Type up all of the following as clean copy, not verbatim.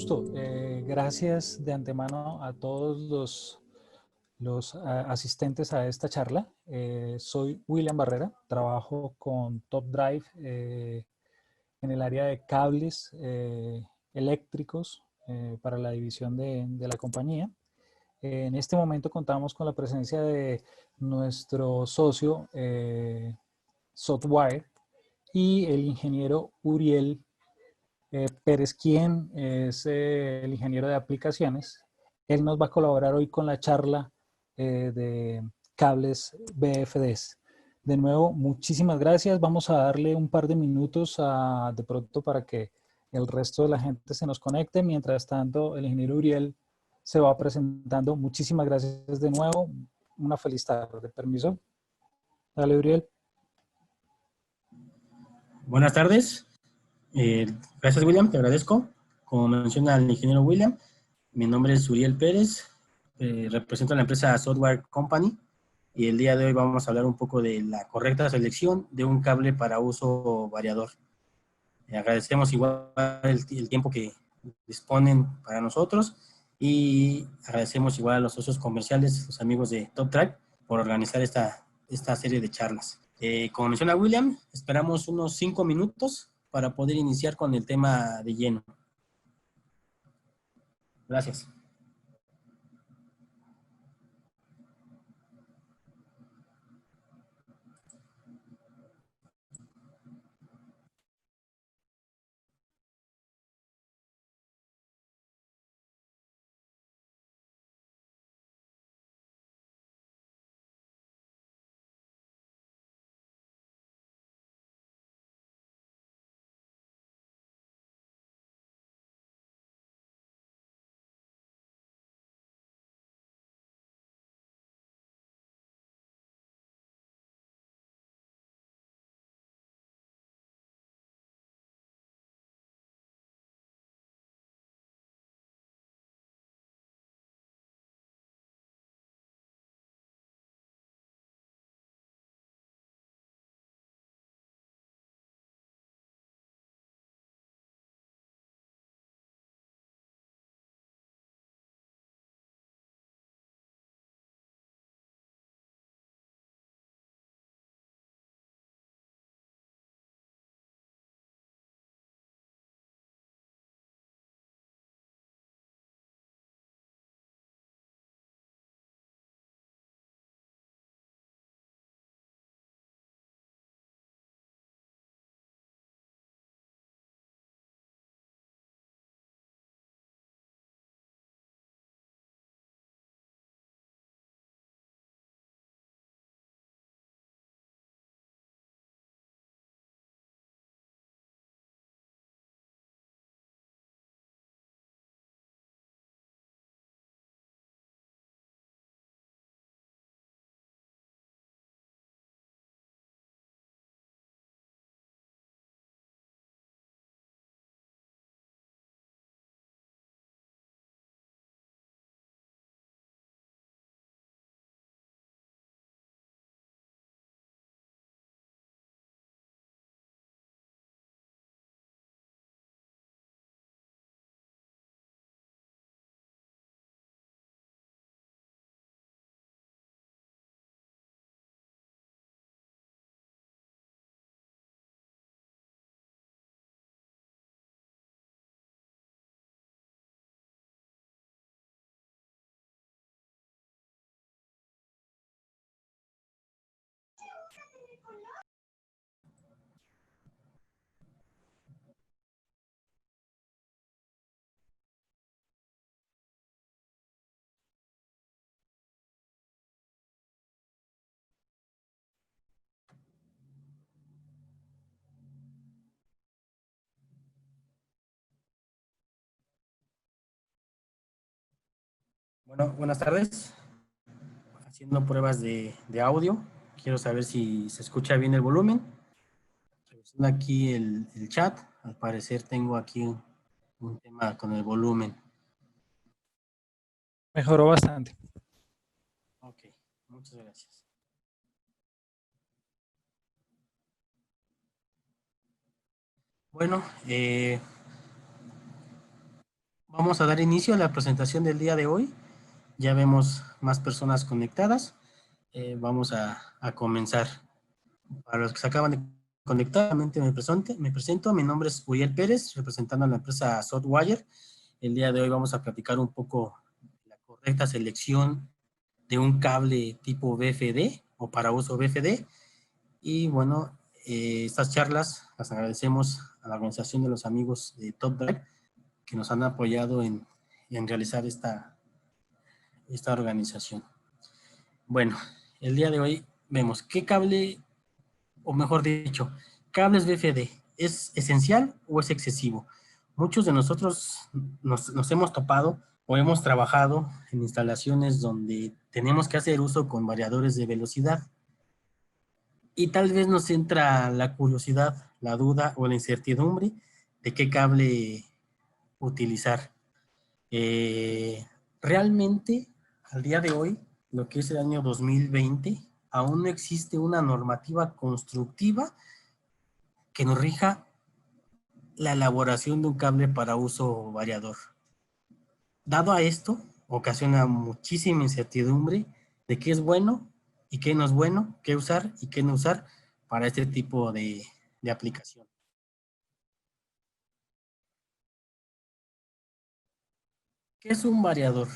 gusto. Gracias de antemano a todos los asistentes a esta charla. Soy William Barrera, trabajo con Top Drive en el área de cables eléctricos para la división de la compañía. En este momento contamos con la presencia de nuestro socio Software y el ingeniero Uriel Pérez, quien es el ingeniero de aplicaciones. Él nos va a colaborar hoy con la charla de cables BFDs. De nuevo, muchísimas gracias. Vamos a darle un par de minutos de pronto para que el resto de la gente se nos conecte. Mientras tanto, el ingeniero Uriel se va presentando. Muchísimas gracias de nuevo. Una feliz tarde. Permiso. Dale, Uriel. Buenas tardes. Gracias, William, te agradezco. Como menciona el ingeniero William, mi nombre es Uriel Pérez, represento a la empresa Software Company y el día de hoy vamos a hablar un poco de la correcta selección de un cable para uso variador. Agradecemos igual el tiempo que disponen para nosotros y agradecemos igual a los socios comerciales, los amigos de Top Drive, por organizar esta serie de charlas. Como menciona William, esperamos unos 5 minutos para poder iniciar con el tema de lleno. Gracias. Bueno, buenas tardes. Haciendo pruebas de audio. Quiero saber si se escucha bien el volumen. Revisando aquí el chat. Al parecer tengo aquí un tema con el volumen. Mejoró bastante. Ok, muchas gracias. Bueno, vamos a dar inicio a la presentación del día de hoy. Ya vemos más personas conectadas. Vamos a comenzar. Para los que se acaban de conectar, me presento. Mi nombre es Uriel Pérez, representando a la empresa Softwire. El día de hoy vamos a platicar un poco de la correcta selección de un cable tipo BFD o para uso BFD. Y bueno, estas charlas las agradecemos a la organización de los amigos de TopDrive que nos han apoyado en realizar esta organización. Bueno, el día de hoy vemos qué cable, o mejor dicho, cables BFD, ¿es esencial o es excesivo? Muchos de nosotros nos hemos topado o hemos trabajado en instalaciones donde tenemos que hacer uso con variadores de velocidad y tal vez nos entra la curiosidad, la duda o la incertidumbre de qué cable utilizar. Realmente, al día de hoy, lo que es el año 2020, aún no existe una normativa constructiva que nos rija la elaboración de un cable para uso variador. Dado a esto, ocasiona muchísima incertidumbre de qué es bueno y qué no es bueno, qué usar y qué no usar para este tipo de aplicación. ¿Qué es un variador?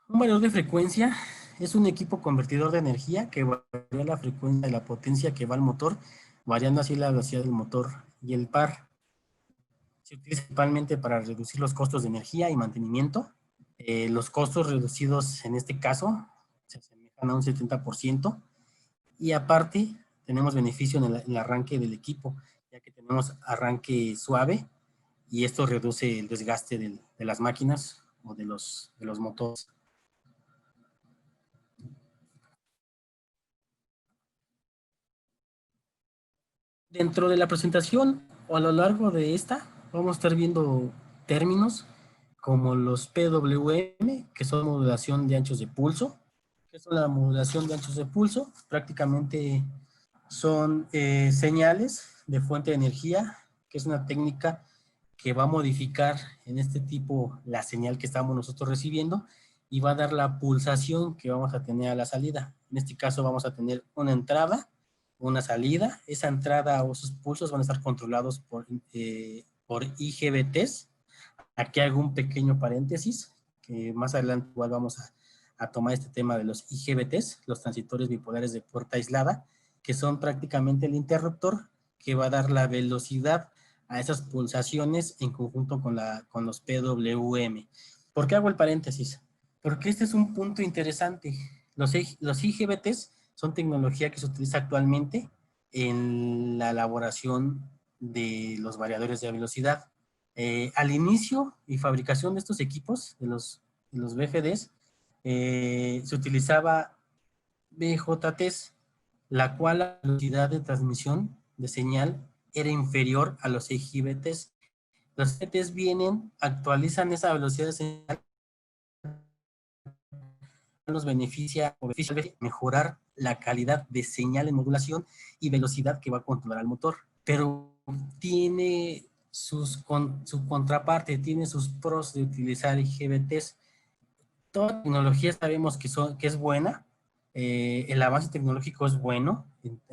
Un variador de frecuencia es un equipo convertidor de energía que varía la frecuencia de la potencia que va al motor, variando así la velocidad del motor y el par. Se utiliza principalmente para reducir los costos de energía y mantenimiento. Los costos reducidos en este caso se asemejan a un 70%, y aparte tenemos beneficio en el arranque del equipo, ya que tenemos arranque suave y esto reduce el desgaste de las máquinas o de los motores. Dentro de la presentación o a lo largo de esta, vamos a estar viendo términos como los PWM, que son modulación de anchos de pulso. ¿Qué es la modulación de anchos de pulso? Prácticamente son señales de fuente de energía, que es una técnica que va a modificar en este tipo la señal que estamos nosotros recibiendo y va a dar la pulsación que vamos a tener a la salida. En este caso vamos a tener una entrada, una salida. Esa entrada o esos pulsos van a estar controlados por IGBTs. Aquí hago un pequeño paréntesis, que más adelante igual vamos a tomar este tema de los IGBTs, los transistores bipolares de puerta aislada, que son prácticamente el interruptor que va a dar la velocidad a esas pulsaciones en conjunto con los PWM. ¿Por qué hago el paréntesis? Porque este es un punto interesante. Los IGBTs son tecnología que se utiliza actualmente en la elaboración de los variadores de velocidad. Al inicio y fabricación de estos equipos, de los BFDs, se utilizaba BJTs, la cual la velocidad de transmisión de señal era inferior a los IGBTs. Los IGBTs vienen, actualizan esa velocidad de señal, nos beneficia mejorar la calidad de señal en modulación y velocidad que va a controlar el motor. Pero tiene su contraparte, tiene sus pros de utilizar IGBTs. Toda tecnología sabemos que es buena, el avance tecnológico es bueno,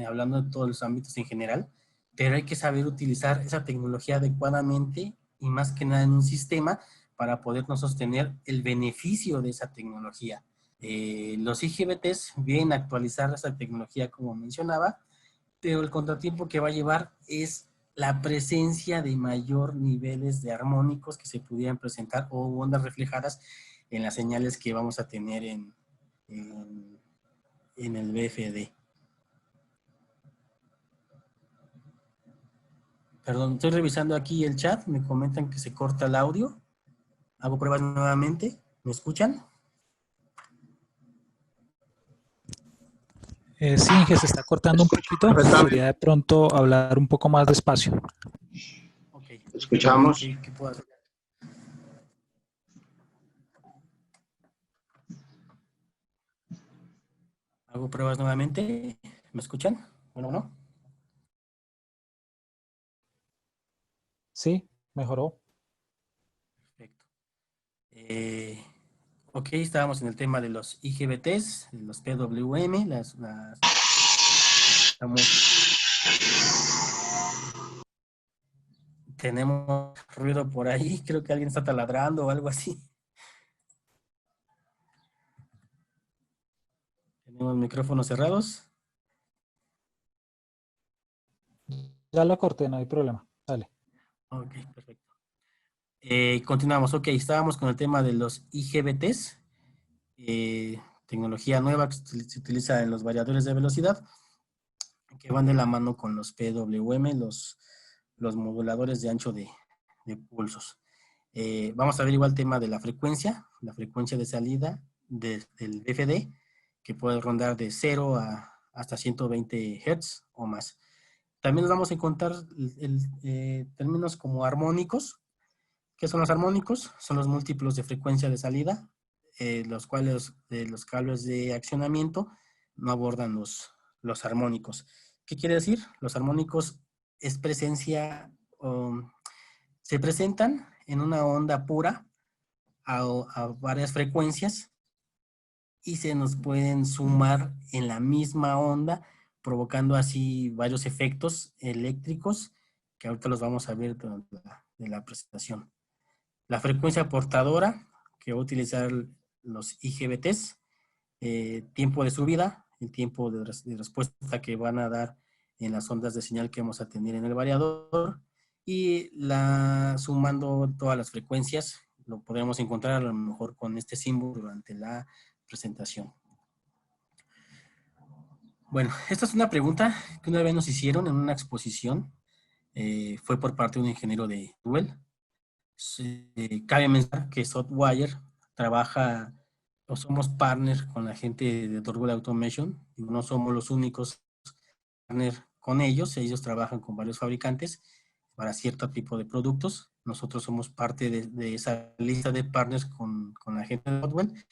hablando de todos los ámbitos en general, pero hay que saber utilizar esa tecnología adecuadamente y más que nada en un sistema para podernos sostener el beneficio de esa tecnología. Los IGBTs vienen a actualizar esa tecnología como mencionaba, pero el contratiempo que va a llevar es la presencia de mayor niveles de armónicos que se pudieran presentar o ondas reflejadas en las señales que vamos a tener en el BFD. Perdón, estoy revisando aquí el chat, me comentan que se corta el audio. Hago pruebas nuevamente, ¿me escuchan? Sí, Inge, se está cortando un poquito. Sería de pronto hablar un poco más despacio. Ok. Escuchamos. ¿Qué puedo hacer? Hago pruebas nuevamente, ¿me escuchan? Bueno, ¿no? Sí, Mejoró. Perfecto. Ok, estábamos en el tema de los IGBTs, de los PWM, tenemos ruido por ahí, creo que alguien está taladrando o algo así. Tenemos micrófonos cerrados. Ya lo corté, no hay problema. Dale. Ok, perfecto. Continuamos, ok, estábamos con el tema de los IGBTs, tecnología nueva que se utiliza en los variadores de velocidad, que van de la mano con los PWM, los moduladores de ancho de pulsos. Vamos a ver igual el tema de la frecuencia de salida del BFD, que puede rondar de 0 hasta 120 Hz o más. También nos vamos a encontrar términos como armónicos. ¿Qué son los armónicos? Son los múltiplos de frecuencia de salida, los cuales los cables de accionamiento no abordan los armónicos. ¿Qué quiere decir? Los armónicos es presencia, se presentan en una onda pura a varias frecuencias y se nos pueden sumar en la misma onda, provocando así varios efectos eléctricos que ahorita los vamos a ver durante la presentación. La frecuencia portadora que va a utilizar los IGBTs, tiempo de subida, el tiempo de respuesta que van a dar en las ondas de señal que vamos a tener en el variador, y sumando todas las frecuencias, lo podremos encontrar a lo mejor con este símbolo durante la presentación. Bueno, esta es una pregunta que una vez nos hicieron en una exposición, fue por parte de un ingeniero de Duel. Cabe mencionar que Softwire trabaja o somos partners con la gente de Torguel Automation, y no somos los únicos partners con ellos trabajan con varios fabricantes para cierto tipo de productos. Nosotros somos parte de esa lista de partners con la gente de Software.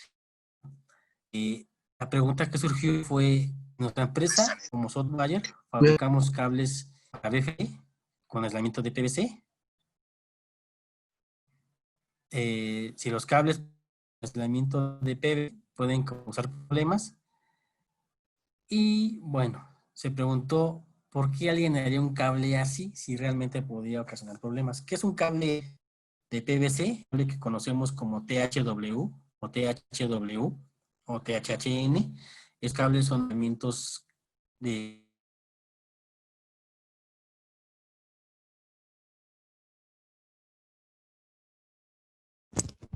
La pregunta que surgió fue, nuestra empresa, como Softwire, fabricamos cables para BFE con aislamiento de PVC. Si los cables de aislamiento de PVC pueden causar problemas. Y bueno, se preguntó por qué alguien haría un cable así si realmente podría ocasionar problemas. ¿Qué es un cable de PVC? Cable que conocemos como THW o THW o THHN. Es cables son aislamientos de...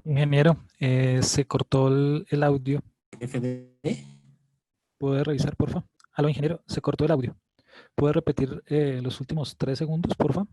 Ingeniero, se cortó el audio. FD. ¿Puede revisar, por favor? Aló, ingeniero, se cortó el audio. ¿Puede repetir los últimos 3 segundos, por favor?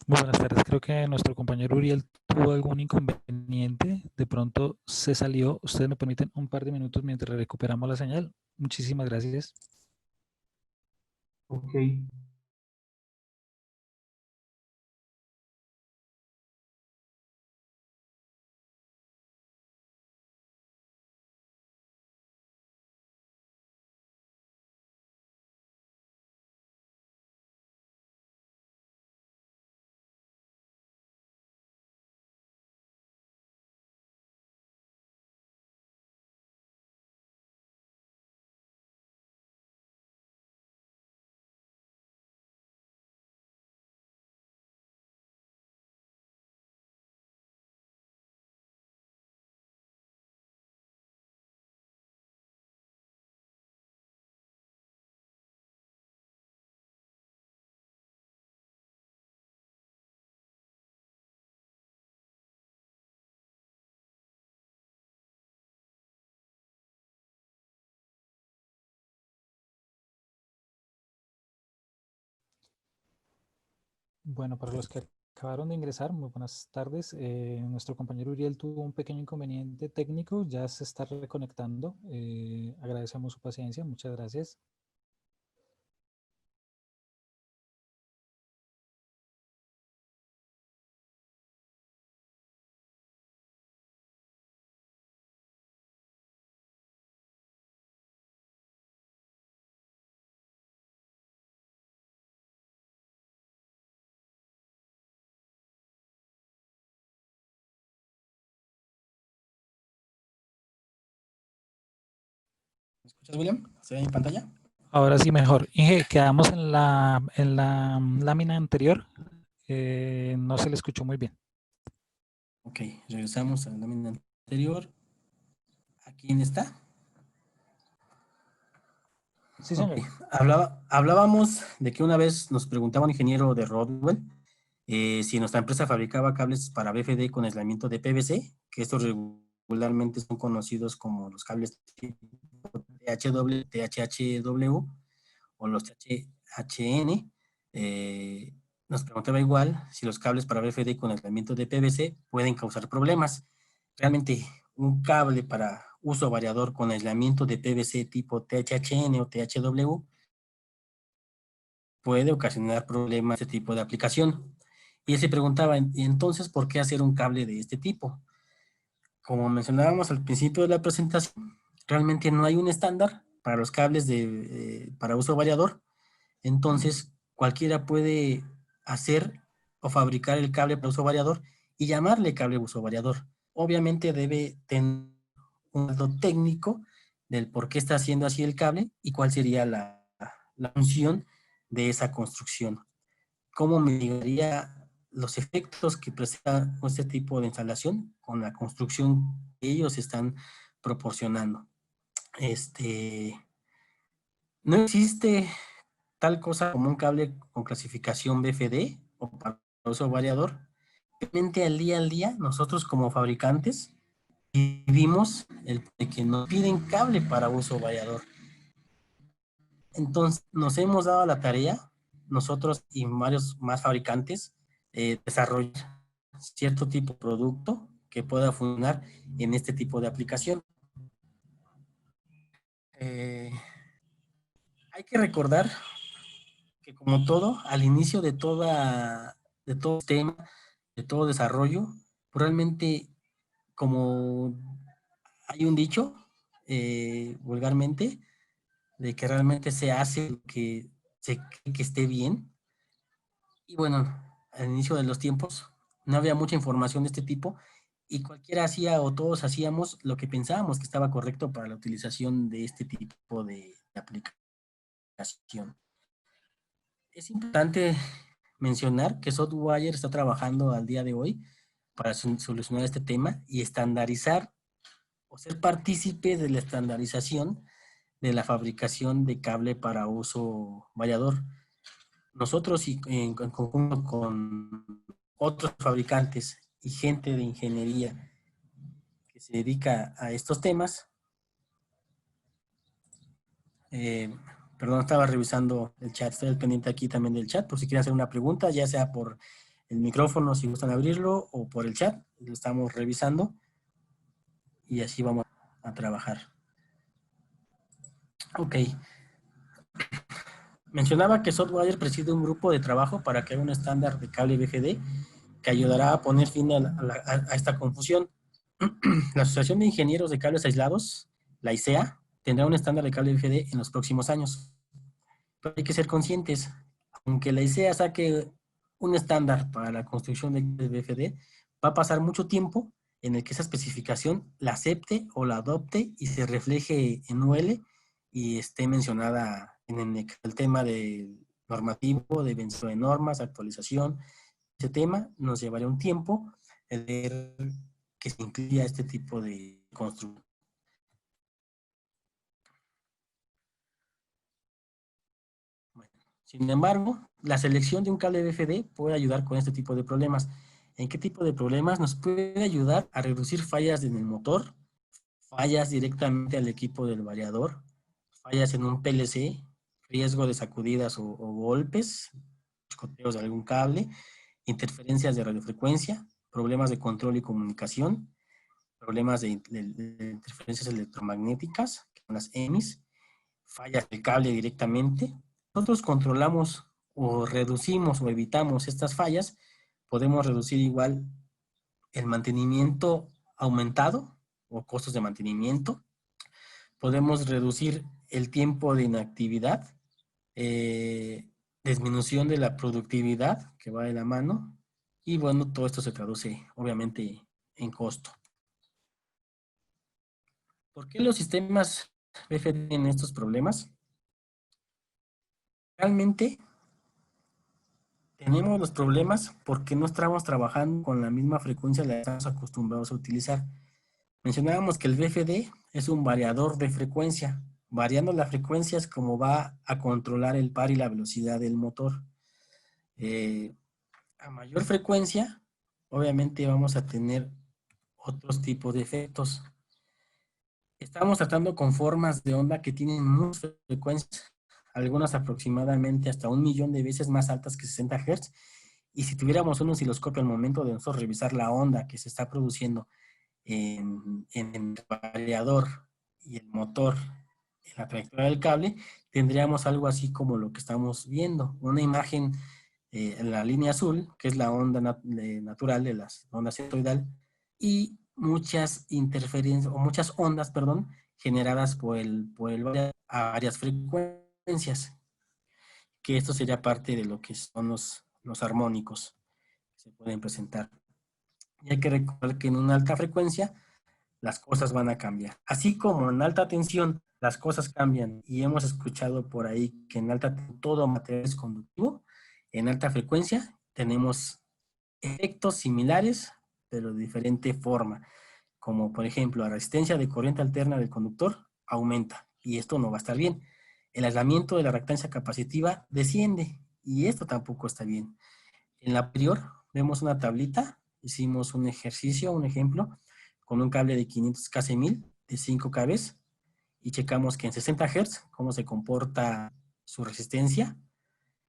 Muy buenas tardes. Creo que nuestro compañero Uriel tuvo algún inconveniente. De pronto se salió. Ustedes me permiten un par de minutos mientras recuperamos la señal. Muchísimas gracias. Ok. Bueno, para los que acabaron de ingresar, muy buenas tardes. Nuestro compañero Uriel tuvo un pequeño inconveniente técnico, ya se está reconectando. Agradecemos su paciencia, muchas gracias. ¿Me escuchas, William? ¿Se ve en pantalla? Ahora sí mejor. Inge, quedamos en la lámina anterior. No se le escuchó muy bien. Ok, regresamos a la lámina anterior. ¿A quién está? Sí, Ok, señor. hablábamos de que una vez nos preguntaba un ingeniero de Rodwell si nuestra empresa fabricaba cables para BFD con aislamiento de PVC, que estos regularmente son conocidos como los cables tipo THW, THHW o los THN. Nos preguntaba igual si los cables para BFD con aislamiento de PVC pueden causar problemas. Realmente, un cable para uso variador con aislamiento de PVC tipo THN o THW puede ocasionar problemas de este tipo de aplicación. Y él se preguntaba, entonces, ¿por qué hacer un cable de este tipo? Como mencionábamos al principio de la presentación, realmente no hay un estándar para los cables para uso variador. Entonces, cualquiera puede hacer o fabricar el cable para uso variador y llamarle cable uso variador. Obviamente debe tener un dato técnico del por qué está haciendo así el cable y cuál sería la función de esa construcción. ¿Cómo mitigaría los efectos que presenta este tipo de instalación con la construcción que ellos están proporcionando? No existe tal cosa como un cable con clasificación BFD o para uso variador. Realmente al día, nosotros como fabricantes vivimos el de que nos piden cable para uso variador. Entonces, nos hemos dado la tarea, nosotros y varios más fabricantes, desarrollar cierto tipo de producto que pueda funcionar en este tipo de aplicación. Eh, Hay que recordar que como todo, al inicio de todo tema, de todo desarrollo, realmente como hay un dicho vulgarmente de que realmente se hace lo que se cree que esté bien. Y bueno, al inicio de los tiempos no había mucha información de este tipo y cualquiera hacía o todos hacíamos lo que pensábamos que estaba correcto para la utilización de este tipo de aplicación. Es importante mencionar que Softwire está trabajando al día de hoy para solucionar este tema y estandarizar o ser partícipe de la estandarización de la fabricación de cable para uso vallador. Nosotros y en conjunto con otros fabricantes y gente de ingeniería que se dedica a estos temas, eh, perdón, estaba revisando el chat, estoy al pendiente aquí también del chat, por si quieren hacer una pregunta, ya sea por el micrófono si gustan abrirlo o por el chat, lo estamos revisando y así vamos a trabajar. Ok, mencionaba que Softwire preside un grupo de trabajo para crear un estándar de cable BGD que ayudará a poner fin a esta confusión. La Asociación de Ingenieros de Cables Aislados, la ICEA, tendrá un estándar de cable BFD en los próximos años. Pero hay que ser conscientes, aunque la ICEA saque un estándar para la construcción de cables BFD, va a pasar mucho tiempo en el que esa especificación la acepte o la adopte y se refleje en UL y esté mencionada en el tema de normativo, de vencimiento de normas, actualización. Ese tema nos llevaría un tiempo el ver que se incluya este tipo de construcción. Bueno, sin embargo, la selección de un cable BFD puede ayudar con este tipo de problemas. ¿En qué tipo de problemas? Nos puede ayudar a reducir fallas en el motor, fallas directamente al equipo del variador, fallas en un PLC, riesgo de sacudidas o golpes, escoteos de algún cable, interferencias de radiofrecuencia, problemas de control y comunicación, problemas de interferencias electromagnéticas, que son las EMIs, fallas del cable directamente. Nosotros controlamos o reducimos o evitamos estas fallas, podemos reducir igual el mantenimiento aumentado o costos de mantenimiento, podemos reducir el tiempo de inactividad, disminución de la productividad que va de la mano y bueno, todo esto se traduce obviamente en costo. ¿Por qué los sistemas BFD tiene estos problemas. Realmente tenemos los problemas porque no estamos trabajando con la misma frecuencia que estamos acostumbrados a utilizar. Mencionábamos que el VFD es un variador de frecuencia. Variando la frecuencia es como va a controlar el par y la velocidad del motor. A mayor frecuencia, obviamente vamos a tener otros tipos de efectos. Estamos tratando con formas de onda que tienen muchas frecuencias, algunas aproximadamente hasta 1.000.000 de veces más altas que 60 Hz. Y si tuviéramos un osciloscopio al momento de nosotros revisar la onda que se está produciendo en el variador y el motor en la trayectoria del cable, tendríamos algo así como lo que estamos viendo, una imagen en la línea azul, que es la onda natural de las ondas sinusoidal, y muchas interferencias, o muchas ondas, perdón, generadas por el variador a varias frecuencias, que esto sería parte de lo que son los armónicos que se pueden presentar. Y hay que recordar que en una alta frecuencia las cosas van a cambiar. Así como en alta tensión las cosas cambian y hemos escuchado por ahí que en alta tensión todo material es conductivo, en alta frecuencia tenemos efectos similares, pero de diferente forma. Como por ejemplo, la resistencia de corriente alterna del conductor aumenta y esto no va a estar bien. El aislamiento de la reactancia capacitiva desciende y esto tampoco está bien. En la anterior vemos una tablita, hicimos un ejercicio, un ejemplo, con un cable de 500 kc1000 de 5 cables y checamos que en 60 Hz cómo se comporta su resistencia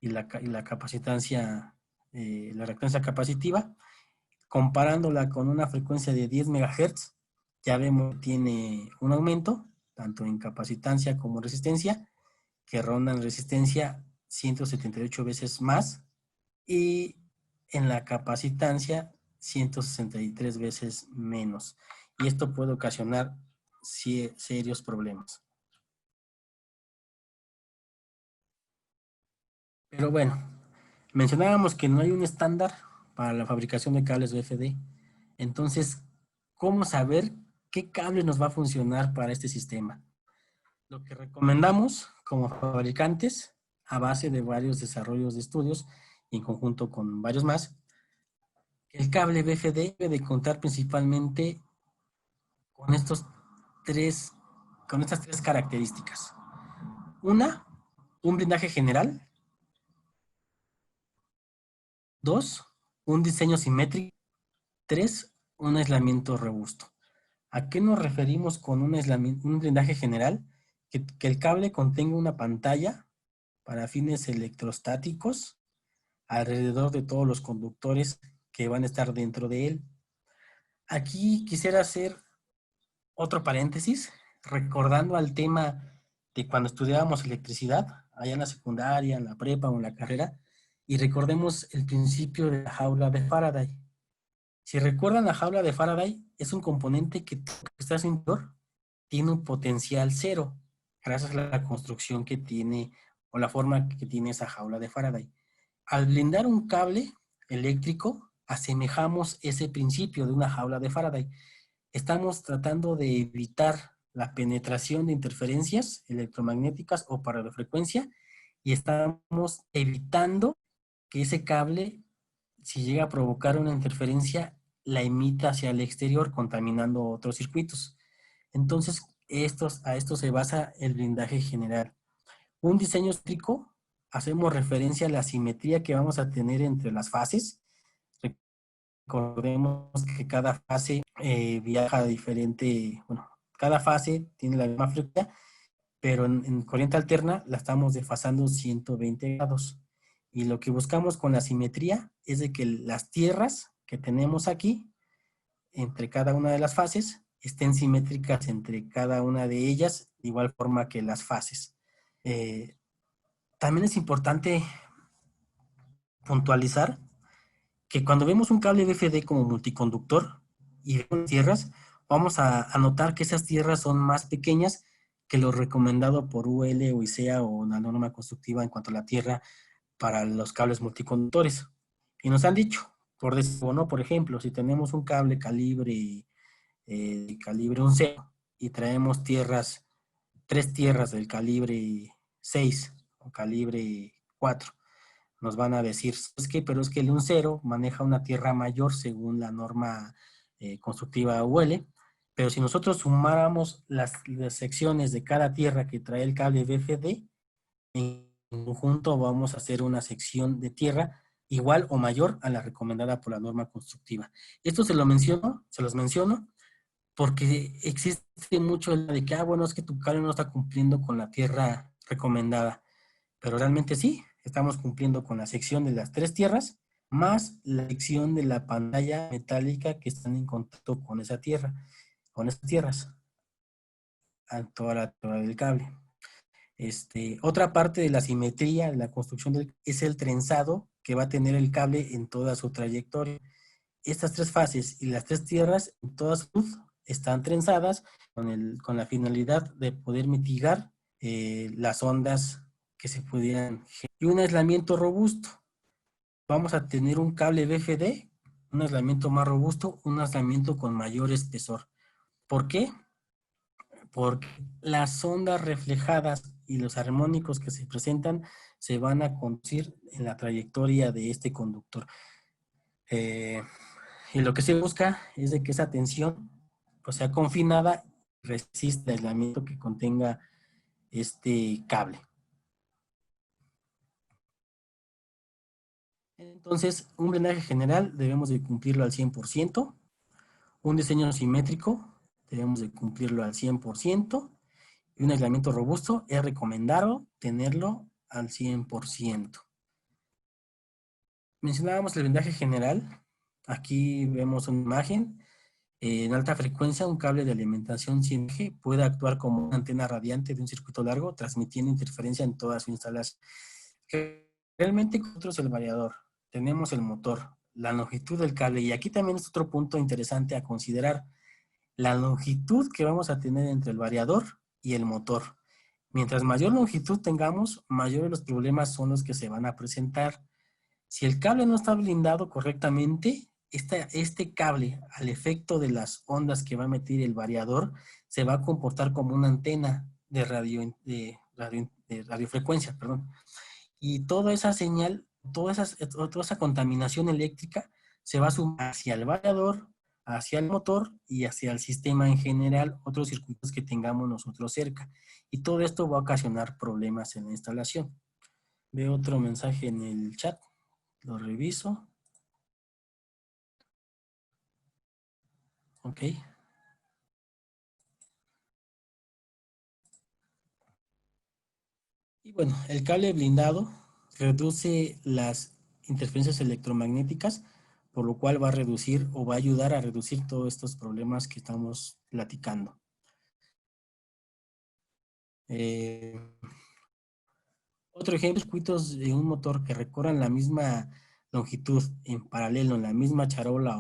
y la capacitancia, la reactancia capacitiva. Comparándola con una frecuencia de 10 MHz, ya vemos que tiene un aumento, tanto en capacitancia como resistencia, que rondan resistencia 178 veces más y en la capacitancia 163 veces menos. Y esto puede ocasionar serios problemas. Pero bueno, mencionábamos que no hay un estándar para la fabricación de cables VFD. Entonces, ¿cómo saber qué cable nos va a funcionar para este sistema? Lo que recomendamos como fabricantes, a base de varios desarrollos de estudios, en conjunto con varios más, el cable VFD debe de contar principalmente con con estas tres características. Una, un blindaje general. Dos, un diseño simétrico. Tres, un aislamiento robusto. ¿A qué nos referimos con un blindaje general? Que el cable contenga una pantalla para fines electrostáticos alrededor de todos los conductores que van a estar dentro de él. Aquí quisiera hacer otro paréntesis, recordando al tema de cuando estudiábamos electricidad, allá en la secundaria, en la prepa o en la carrera, y recordemos el principio de la jaula de Faraday. Si recuerdan, la jaula de Faraday es un componente que está en su interior, tiene un potencial cero, gracias a la construcción que tiene o la forma que tiene esa jaula de Faraday. Al blindar un cable eléctrico, asemejamos ese principio de una jaula de Faraday. Estamos tratando de evitar la penetración de interferencias electromagnéticas o para radiofrecuencia y estamos evitando que ese cable, si llega a provocar una interferencia, la emita hacia el exterior contaminando otros circuitos. Entonces, a esto se basa el blindaje general. Un diseño eléctrico, hacemos referencia a la simetría que vamos a tener entre las fases. Recordemos que cada fase viaja diferente, bueno, cada fase tiene la misma frecuencia, pero en corriente alterna la estamos desfasando 120 grados. Y lo que buscamos con la simetría es de que las tierras que tenemos aquí, entre cada una de las fases, estén simétricas entre cada una de ellas, de igual forma que las fases. También es importante puntualizar que cuando vemos un cable VFD como multiconductor y vemos tierras, vamos a notar que esas tierras son más pequeñas que lo recomendado por UL o ISEA o la norma constructiva en cuanto a la tierra para los cables multiconductores. Y nos han dicho, por decir, ¿no? Por ejemplo, si tenemos un cable calibre 1.0 y traemos tierras 3 tierras del calibre 6 o calibre 4. Nos van a decir, es que, pero es que el uncero maneja una tierra mayor según la norma constructiva UL, pero si nosotros sumáramos las secciones de cada tierra que trae el cable BFD, en conjunto vamos a hacer una sección de tierra igual o mayor a la recomendada por la norma constructiva. Esto se los menciono, porque existe mucho de que, bueno, es que tu cable no está cumpliendo con la tierra recomendada, pero realmente sí, estamos cumpliendo con la sección de las 3 tierras, más la sección de la pantalla metálica que están en contacto con esa tierra, con esas tierras, a toda la altura del cable. Otra parte de la simetría de la construcción es el trenzado que va a tener el cable en toda su trayectoria. Estas 3 fases y las 3 tierras, en todas están trenzadas con la finalidad de poder mitigar las ondas que se pudieran generar. Y un aislamiento robusto. Vamos a tener un cable BFD, un aislamiento más robusto, un aislamiento con mayor espesor. ¿Por qué? Porque las ondas reflejadas y los armónicos que se presentan se van a conducir en la trayectoria de este conductor. Y lo que se busca es de que esa tensión pues, sea confinada y resista el aislamiento que contenga este cable. Entonces, un blindaje general debemos de cumplirlo al 100%. Un diseño simétrico debemos de cumplirlo al 100%. Y un aislamiento robusto es recomendado tenerlo al 100%. Mencionábamos el blindaje general. Aquí vemos una imagen. En alta frecuencia, un cable de alimentación 100G puede actuar como una antena radiante de un circuito largo, transmitiendo interferencia en toda su instalación. Realmente, nosotros el variador, tenemos el motor, la longitud del cable, y aquí también es otro punto interesante a considerar, la longitud que vamos a tener entre el variador y el motor. Mientras mayor longitud tengamos, mayores los problemas son los que se van a presentar. Si el cable no está blindado correctamente, este cable, al efecto de las ondas que va a emitir el variador, se va a comportar como una antena de radiofrecuencia, perdón. Y toda esa señal, toda esa contaminación eléctrica se va a sumar hacia el variador, hacia el motor y hacia el sistema en general, otros circuitos que tengamos nosotros cerca. Y todo esto va a ocasionar problemas en la instalación. Veo otro mensaje en el chat. Lo reviso. Ok. Y bueno, el cable blindado reduce las interferencias electromagnéticas, por lo cual va a reducir o va a ayudar a reducir todos estos problemas que estamos platicando. Otro ejemplo, circuitos de un motor que recorran la misma longitud en paralelo, en la misma charola.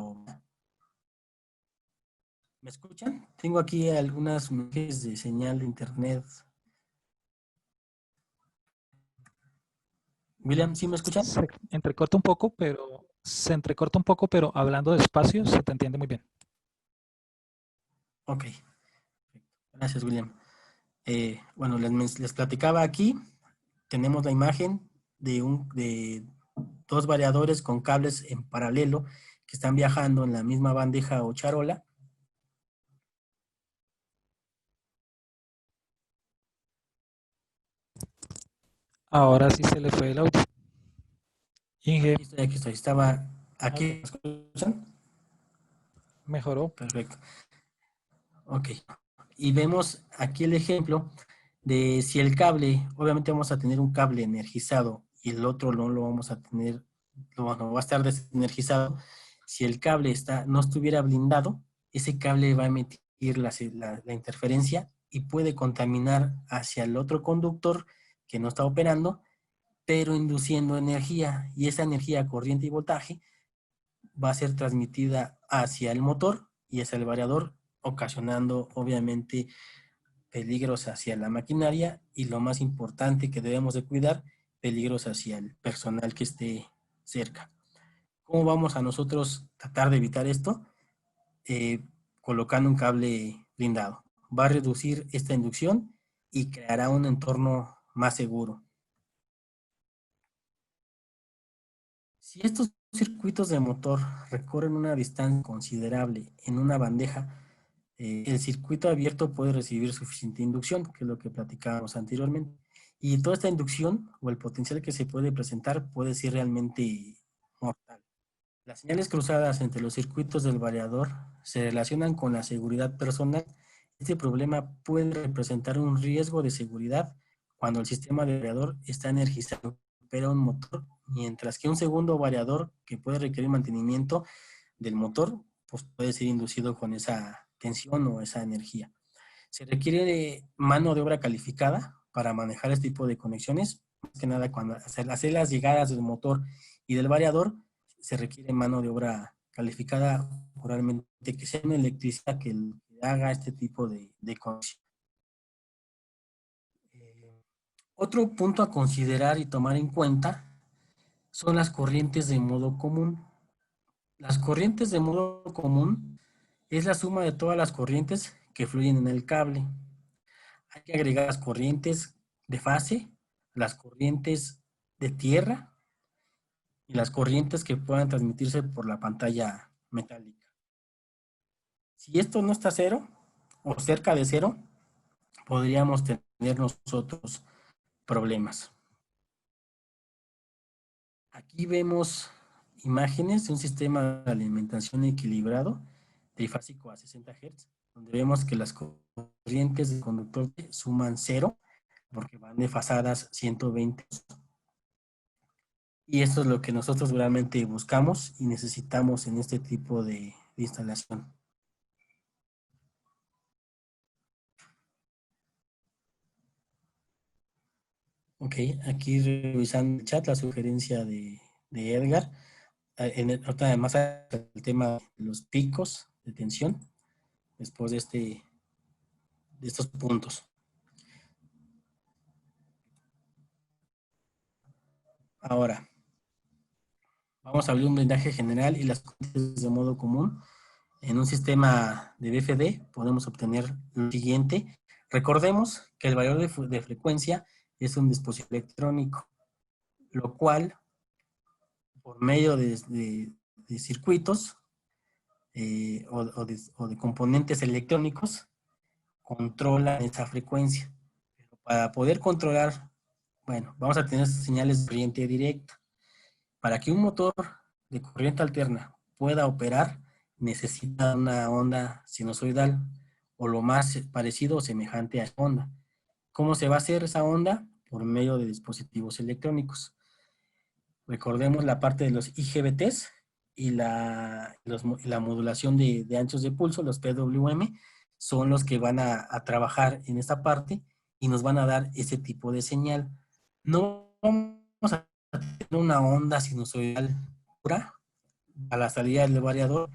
¿Me escuchan? Tengo aquí algunas mensajes de señal de internet. William, ¿sí me escuchan? Se entrecorta un poco, pero hablando despacio se te entiende muy bien. Ok. Gracias, William. Bueno, les platicaba aquí. Tenemos la imagen de 2 variadores con cables en paralelo que están viajando en la misma bandeja o charola. Ahora sí se le fue el audio. Inge, Aquí estoy. Estaba aquí. okay. ¿Me escuchan? Mejoró. Perfecto. Ok. Y vemos aquí el ejemplo de si el cable, obviamente vamos a tener un cable energizado y el otro no lo vamos a tener, no va a estar desenergizado. Si el cable no estuviera blindado, ese cable va a emitir la interferencia y puede contaminar hacia el otro conductor que no está operando, pero induciendo energía. Y esa energía, corriente y voltaje, va a ser transmitida hacia el motor y hacia el variador, ocasionando obviamente peligros hacia la maquinaria y lo más importante que debemos de cuidar, peligros hacia el personal que esté cerca. ¿Cómo vamos a nosotros tratar de evitar esto? Colocando un cable blindado. Va a reducir esta inducción y creará un entorno más seguro. Si estos circuitos de motor recorren una distancia considerable en una bandeja, el circuito abierto puede recibir suficiente inducción, que es lo que platicábamos anteriormente. Y toda esta inducción o el potencial que se puede presentar puede ser realmente mortal. Las señales cruzadas entre los circuitos del variador se relacionan con la seguridad personal. Este problema puede representar un riesgo de seguridad cuando el sistema de variador está energizado, opera un motor, mientras que un segundo variador que puede requerir mantenimiento del motor, pues puede ser inducido con esa tensión o esa energía. Se requiere de mano de obra calificada para manejar este tipo de conexiones, más que nada cuando hacer las llegadas del motor y del variador, se requiere mano de obra calificada, oralmente, que sea un electricista que haga este tipo de conexión. Otro punto a considerar y tomar en cuenta son las corrientes de modo común. Las corrientes de modo común es la suma de todas las corrientes que fluyen en el cable. Hay que agregar las corrientes de fase, las corrientes de tierra y las corrientes que puedan transmitirse por la pantalla metálica. Si esto no está cero o cerca de cero, podríamos tener nosotros problemas. Aquí vemos imágenes de un sistema de alimentación equilibrado trifásico a 60 Hz, donde vemos que las corrientes del conductor suman 0 porque van desfasadas 120. Y esto es lo que nosotros realmente buscamos y necesitamos en este tipo de instalación. Ok, aquí revisando el chat la sugerencia de Edgar. Además, el tema de los picos de tensión después de estos puntos. Ahora, vamos a abrir un blindaje general y las corrientes de modo común. En un sistema de BFD podemos obtener lo siguiente. Recordemos que el variador de frecuencia es un dispositivo electrónico, lo cual, por medio de circuitos o de componentes electrónicos, controla esa frecuencia. Pero para poder controlar, bueno, vamos a tener señales de corriente directa. Para que un motor de corriente alterna pueda operar, necesita una onda sinusoidal o lo más parecido o semejante a esa onda. ¿Cómo se va a hacer esa onda? Por medio de dispositivos electrónicos. Recordemos la parte de los IGBTs y la modulación de anchos de pulso, los PWM, son los que van a trabajar en esta parte y nos van a dar ese tipo de señal. No vamos a tener una onda sinusoidal pura a la salida del variador,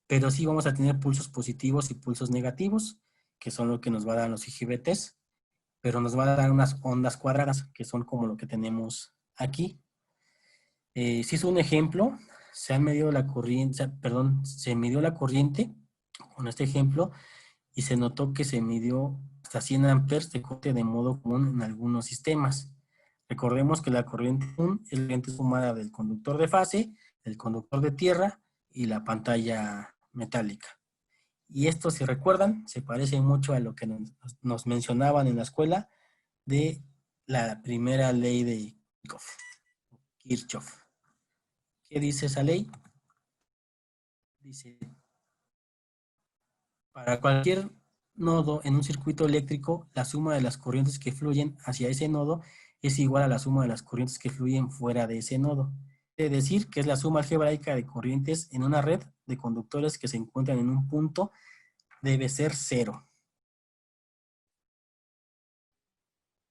pero sí vamos a tener pulsos positivos y pulsos negativos, que son lo que nos va a dar los IGBTs, pero nos va a dar unas ondas cuadradas, que son como lo que tenemos aquí. Se hizo un ejemplo, se midió la corriente con este ejemplo y se notó que se midió hasta 100 amperes de corte de modo común en algunos sistemas. Recordemos que la corriente común es la corriente sumada del conductor de fase, el conductor de tierra y la pantalla metálica. Y esto, si recuerdan, se parece mucho a lo que nos mencionaban en la escuela de la primera ley de Kirchhoff. ¿Qué dice esa ley? Dice, para cualquier nodo en un circuito eléctrico, la suma de las corrientes que fluyen hacia ese nodo es igual a la suma de las corrientes que fluyen fuera de ese nodo. Es decir, que es la suma algebraica de corrientes en una red de conductores que se encuentran en un punto, debe ser 0.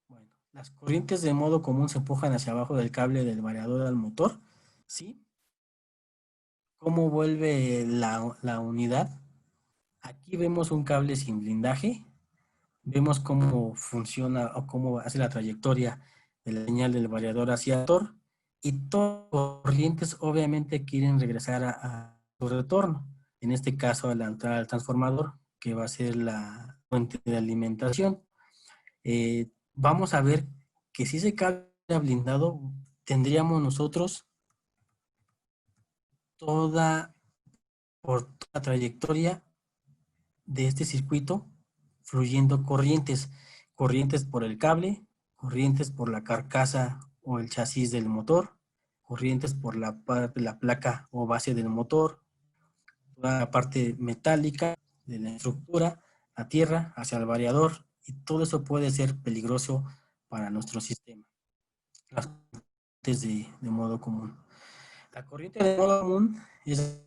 Bueno, las corrientes de modo común se empujan hacia abajo del cable del variador al motor, ¿sí? ¿Cómo vuelve la unidad? Aquí vemos un cable sin blindaje. Vemos cómo funciona o cómo hace la trayectoria de la señal del variador hacia el motor. Y todas las corrientes obviamente quieren regresar a su retorno. En este caso a la entrada al transformador, que va a ser la fuente de alimentación. vamos a ver que si ese cable blindado, tendríamos nosotros por toda la trayectoria de este circuito fluyendo corrientes por el cable, corrientes por la carcasa o el chasis del motor, corrientes por la placa o base del motor, toda la parte metálica de la estructura, a tierra, hacia el variador, y todo eso puede ser peligroso para nuestro sistema. Las corrientes de modo común. La corriente de modo común es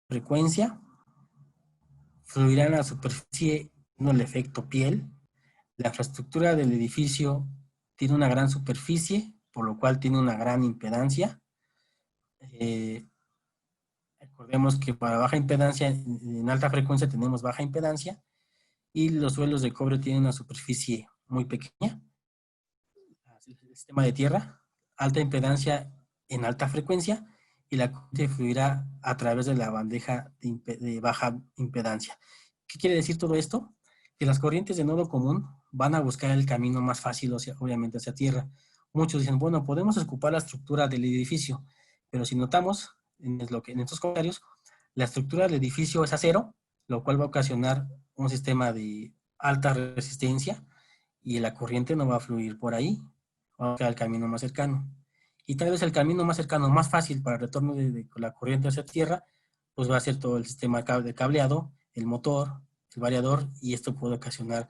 frecuencia, fluirá en la superficie en el efecto piel. La infraestructura del edificio tiene una gran superficie, por lo cual tiene una gran impedancia. Recordemos que para baja impedancia, en alta frecuencia tenemos baja impedancia, y los suelos de cobre tienen una superficie muy pequeña. El sistema de tierra, alta impedancia en alta frecuencia, y la corriente fluirá a través de la bandeja de baja impedancia. ¿Qué quiere decir todo esto? Que las corrientes de nodo común van a buscar el camino más fácil, obviamente, hacia tierra. Muchos dicen, bueno, podemos ocupar la estructura del edificio, pero si notamos en estos comentarios, la estructura del edificio es acero, lo cual va a ocasionar un sistema de alta resistencia, y la corriente no va a fluir por ahí, va a buscar el camino más cercano. Y tal vez el camino más cercano, más fácil para el retorno de la corriente hacia tierra, pues va a ser todo el sistema de cableado, el motor, el variador, y esto puede ocasionar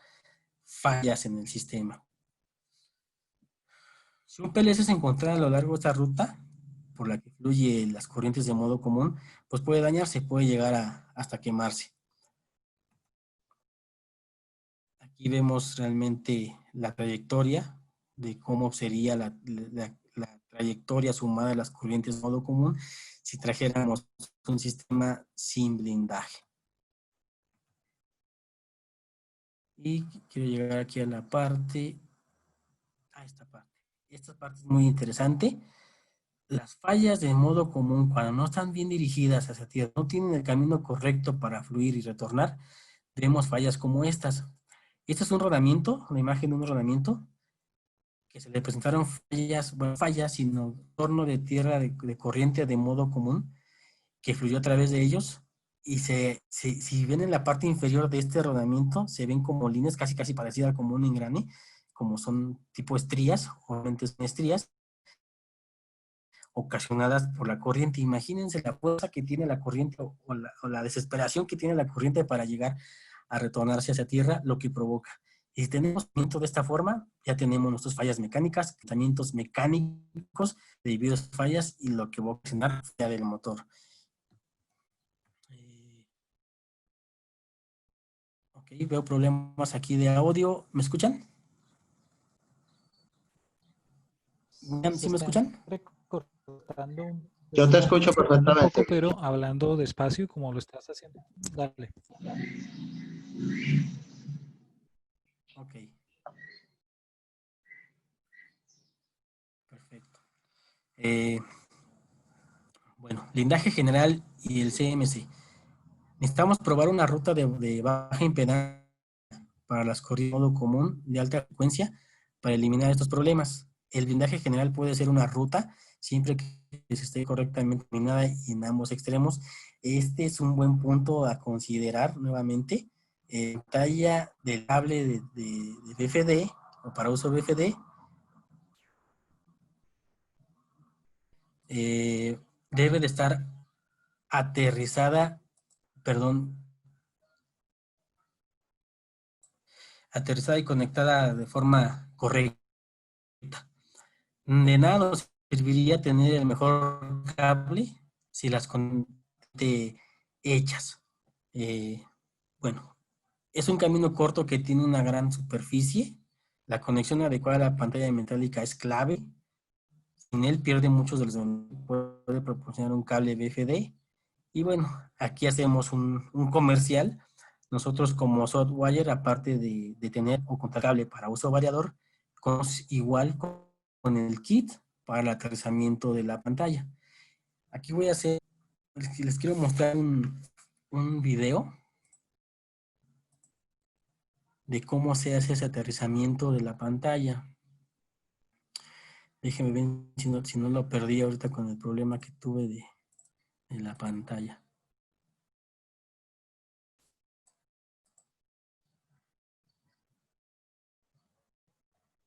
fallas en el sistema. Si un PLC se encuentra a lo largo de esta ruta por la que fluye las corrientes de modo común, pues puede dañarse, puede llegar hasta quemarse. Aquí vemos realmente la trayectoria de cómo sería la trayectoria sumada de las corrientes de modo común si trajéramos un sistema sin blindaje. Y quiero llegar aquí a esta parte. Esta parte es muy interesante. Las fallas de modo común, cuando no están bien dirigidas hacia tierra, no tienen el camino correcto para fluir y retornar, vemos fallas como estas. Este es un rodamiento, una imagen de un rodamiento, que se le presentaron fallas, sino torno de tierra de corriente de modo común, que fluyó a través de ellos, y si ven en la parte inferior de este rodamiento, se ven como líneas casi parecidas como un engrane, como son tipo estrías, obviamente son estrías, ocasionadas por la corriente. Imagínense la fuerza que tiene la corriente o la desesperación que tiene la corriente para llegar a retornarse hacia tierra, lo que provoca. Y si tenemos movimiento de esta forma, ya tenemos nuestras fallas mecánicas, tratamientos mecánicos debido a estas fallas, y lo que va a ocasionar falla del motor. Ok, veo problemas aquí de audio. ¿Me escuchan? ¿Sí me escuchan? Recortando Yo te escucho un perfectamente. poco, pero hablando despacio como lo estás haciendo. Dale. Ok. Perfecto. Bueno, blindaje general y el CMC. Necesitamos probar una ruta de baja impedancia para las corrientes de modo común de alta frecuencia para eliminar estos problemas. El blindaje general puede ser una ruta siempre que se esté correctamente iluminada y en ambos extremos. Este es un buen punto a considerar nuevamente. Talla del cable de BFD o para uso BFD debe de estar aterrizada y conectada de forma correcta. De nada nos serviría tener el mejor cable si las conecte hechas. Bueno, es un camino corto que tiene una gran superficie. La conexión adecuada a la pantalla metálica es clave. Sin él pierde muchos de los puede proporcionar un cable BFD. Y bueno, aquí hacemos un comercial. Nosotros como Softwire, aparte de tener un cable para uso variador, igual con el kit para el aterrizamiento de la pantalla. Aquí voy a hacer, les quiero mostrar un video. de cómo se hace ese aterrizamiento de la pantalla. Déjeme ver si no lo perdí ahorita con el problema que tuve de la pantalla.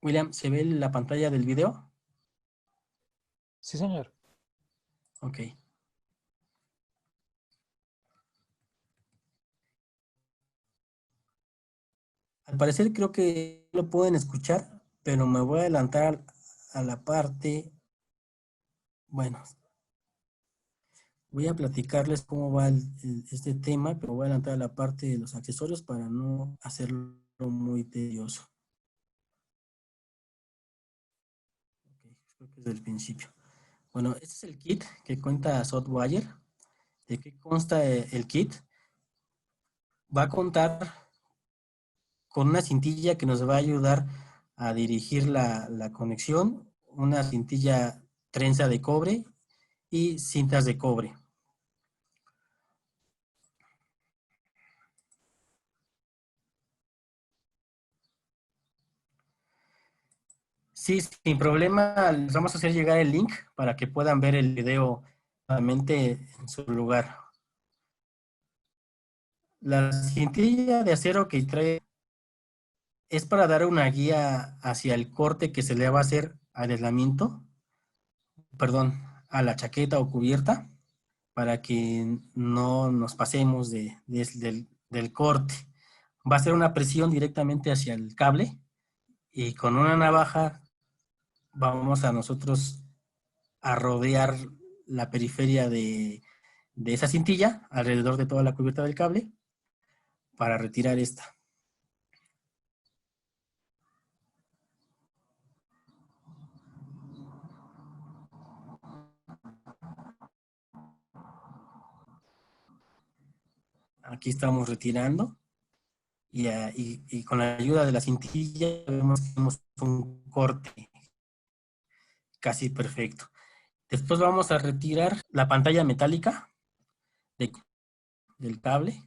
William, ¿se ve la pantalla del video? Sí, señor. Ok. Al parecer creo que lo pueden escuchar, pero me voy a adelantar a la parte, bueno, voy a platicarles cómo va este tema, pero voy a adelantar a la parte de los accesorios para no hacerlo muy tedioso. Ok, creo que es del principio. Bueno, este es el kit que cuenta Softwire. ¿De qué consta el kit? Va a contar con una cintilla que nos va a ayudar a dirigir la conexión, una cintilla trenza de cobre y cintas de cobre. Sí, sin problema, les vamos a hacer llegar el link para que puedan ver el video nuevamente en su lugar. La cintilla de acero que trae es para dar una guía hacia el corte que se le va a hacer al aislamiento, perdón, a la chaqueta o cubierta, para que no nos pasemos del corte. Va a ser una presión directamente hacia el cable y con una navaja vamos a nosotros a rodear la periferia de esa cintilla alrededor de toda la cubierta del cable para retirar esta. Aquí estamos retirando y con la ayuda de la cintilla vemos que tenemos un corte casi perfecto. Después vamos a retirar la pantalla metálica de, del cable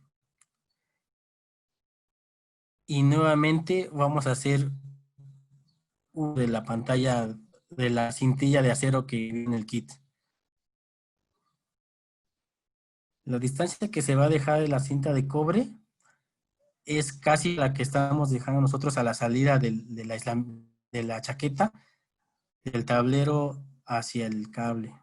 y nuevamente vamos a hacer uso de la pantalla de la cintilla de acero que viene en el kit. La distancia que se va a dejar de la cinta de cobre es casi la que estamos dejando nosotros a la salida de la chaqueta, del tablero hacia el cable.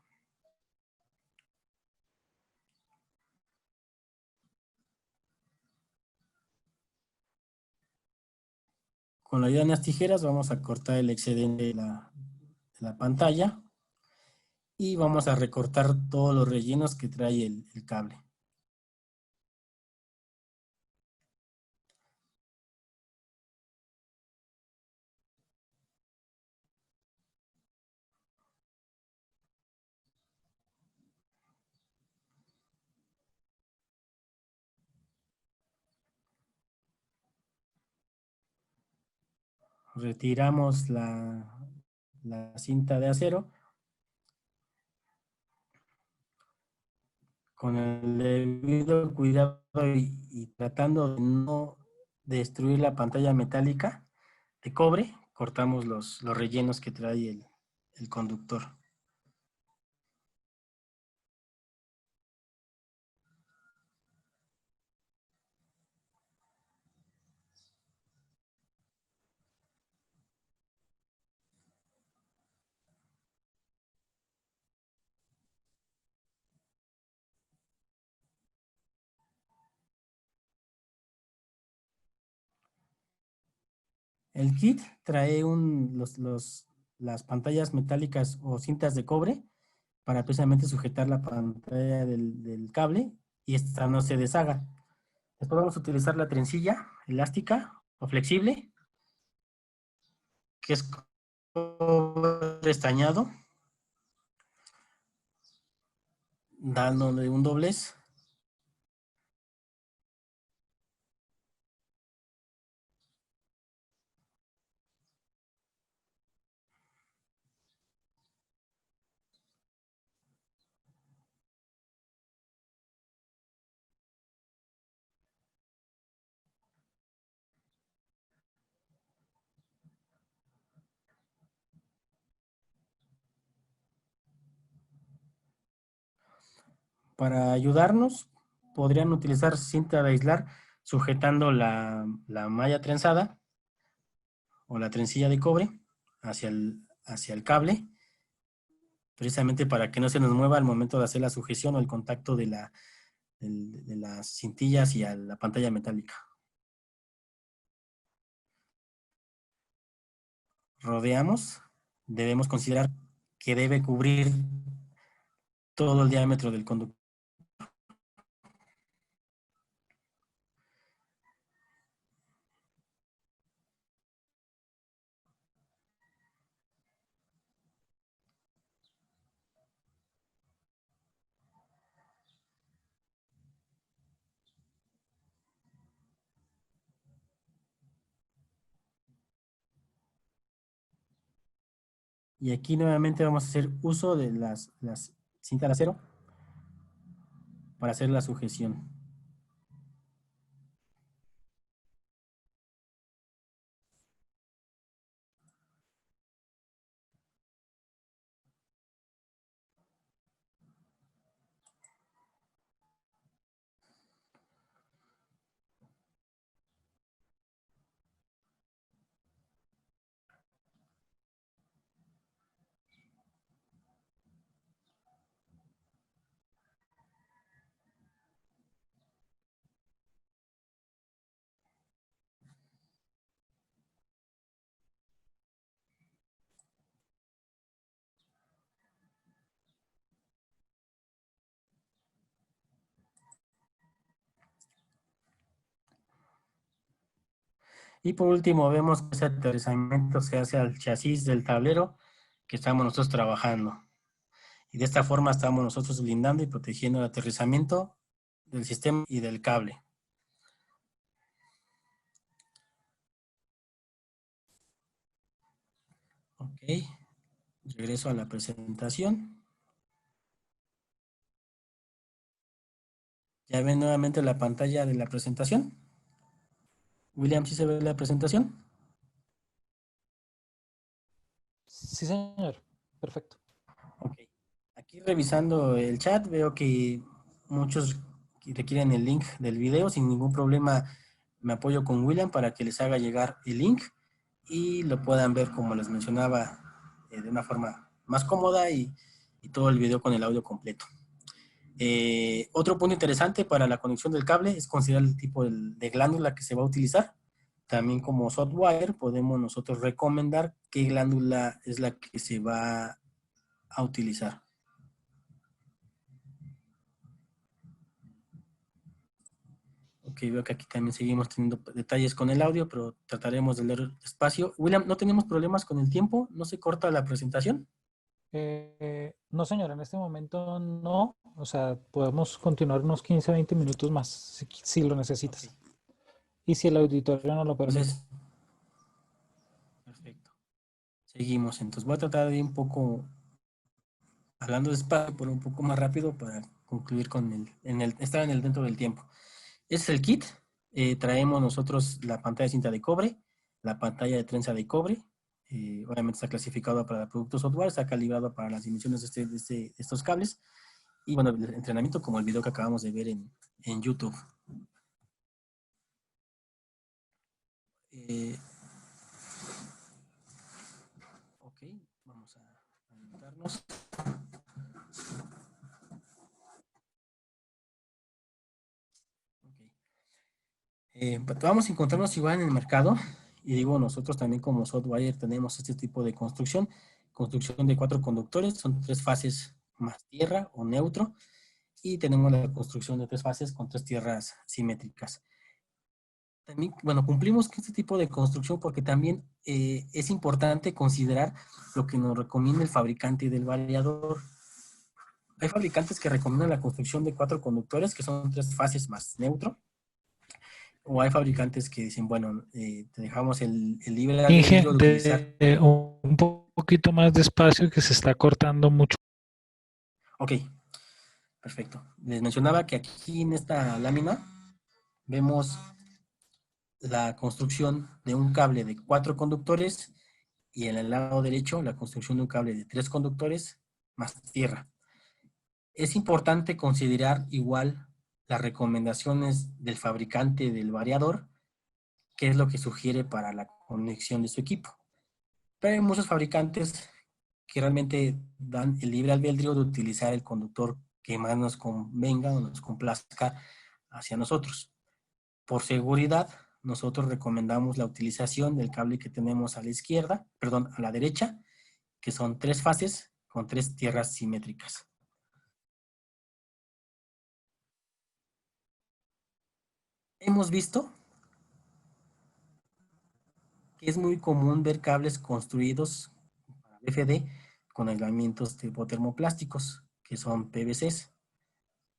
Con la ayuda de unas tijeras vamos a cortar el excedente de la pantalla y vamos a recortar todos los rellenos que trae el cable. Retiramos la cinta de acero con el debido cuidado y tratando de no destruir la pantalla metálica de cobre, cortamos los rellenos que trae el conductor. El kit trae las pantallas metálicas o cintas de cobre para precisamente sujetar la pantalla del cable y esta no se deshaga. Después vamos a utilizar la trencilla elástica o flexible, que es cobre estañado, dándole un doblez. Para ayudarnos, podrían utilizar cinta de aislar sujetando la malla trenzada o la trencilla de cobre hacia el cable, precisamente para que no se nos mueva al momento de hacer la sujeción o el contacto de las cintillas y a la pantalla metálica. Rodeamos, debemos considerar que debe cubrir todo el diámetro del conductor. Y aquí nuevamente vamos a hacer uso de las cintas de acero para hacer la sujeción. Y por último vemos que ese aterrizamiento se hace al chasis del tablero que estamos nosotros trabajando. Y de esta forma estamos nosotros blindando y protegiendo el aterrizamiento del sistema y del cable. Ok, regreso a la presentación. Ya ven nuevamente la pantalla de la presentación. William, ¿sí se ve la presentación? Sí, señor. Perfecto. Ok. Aquí revisando el chat veo que muchos requieren el link del video. Sin ningún problema me apoyo con William para que les haga llegar el link y lo puedan ver, como les mencionaba, de una forma más cómoda y todo el video con el audio completo. Otro punto interesante para la conexión del cable es considerar el tipo de glándula que se va a utilizar. También como software podemos nosotros recomendar qué glándula es la que se va a utilizar. Ok, veo que aquí también seguimos teniendo detalles con el audio, pero trataremos de leer despacio. William, ¿no tenemos problemas con el tiempo? ¿No se corta la presentación? No, señor, en este momento no. O sea, podemos continuar unos 15 20 minutos más si lo necesitas. Ok. Y si el auditorio no lo permite. Entonces, perfecto. Seguimos. Entonces voy a tratar de ir un poco hablando despacio, pero un poco más rápido para concluir con estar dentro del tiempo. Este es el kit. Traemos nosotros la pantalla de cinta de cobre, la pantalla de trenza de cobre. Obviamente está clasificado para productos software, está calibrado para las dimensiones de estos cables. Y bueno, el entrenamiento como el video que acabamos de ver en YouTube. Ok, vamos a alimentarnos. Pues vamos a encontrarnos igual en el mercado, y digo, nosotros también como software tenemos este tipo de construcción de 4 conductores, son 3 fases más tierra o neutro, y tenemos la construcción de 3 fases con 3 tierras simétricas. También, bueno, cumplimos con este tipo de construcción porque también es importante considerar lo que nos recomienda el fabricante del variador. Hay fabricantes que recomiendan la construcción de 4 conductores, que son 3 fases más neutro, o hay fabricantes que dicen, bueno, te dejamos el libre Inge, albedrío de utilizar. un poquito más despacio que se está cortando mucho. Ok, perfecto. Les mencionaba que aquí en esta lámina vemos la construcción de un cable de 4 conductores y en el lado derecho la construcción de un cable de 3 conductores más tierra. Es importante considerar igual las recomendaciones del fabricante del variador, qué es lo que sugiere para la conexión de su equipo. Pero hay muchos fabricantes que realmente dan el libre albedrío de utilizar el conductor que más nos convenga o nos complazca hacia nosotros. Por seguridad, nosotros recomendamos la utilización del cable que tenemos a la izquierda, perdón, a la derecha, que son 3 fases con 3 tierras simétricas. Hemos visto que es muy común ver cables construidos para BFD con aislamientos tipo termoplásticos, que son PVCs.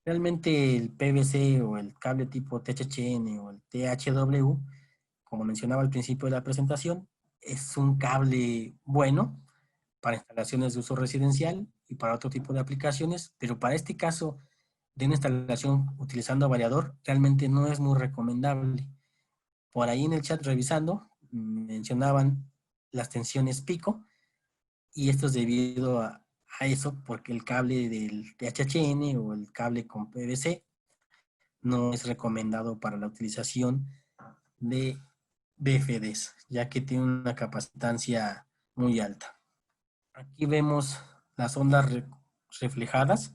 Realmente el PVC o el cable tipo THN o el THW, como mencionaba al principio de la presentación, es un cable bueno para instalaciones de uso residencial y para otro tipo de aplicaciones, pero para este caso de una instalación utilizando variador, realmente no es muy recomendable. Por ahí en el chat revisando, mencionaban las tensiones pico, y esto es debido a eso, porque el cable del THN o el cable con PVC no es recomendado para la utilización de BFDs, ya que tiene una capacitancia muy alta. Aquí vemos las ondas reflejadas,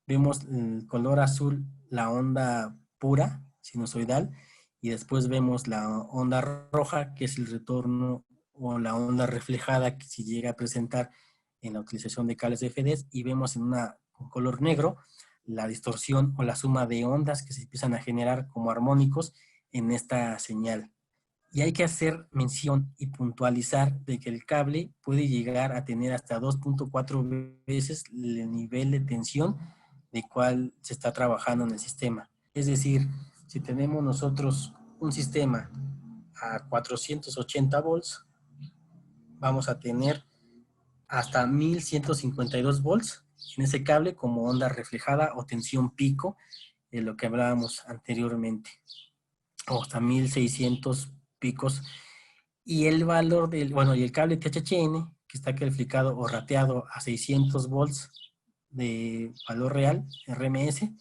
vemos el color azul, la onda pura, sinusoidal, y después vemos la onda roja, que es el retorno, o la onda reflejada que se llega a presentar en la utilización de cables BFDs, y vemos en un color negro la distorsión o la suma de ondas que se empiezan a generar como armónicos en esta señal. Y hay que hacer mención y puntualizar de que el cable puede llegar a tener hasta 2.4 veces el nivel de tensión de cual se está trabajando en el sistema. Es decir, si tenemos nosotros un sistema a 480 volts, vamos a tener hasta 1152 volts en ese cable como onda reflejada o tensión pico, de lo que hablábamos anteriormente, o hasta 1600 picos. Y el valor del, bueno, y el cable THN, que está calificado o rateado a 600 volts de valor real, RMS,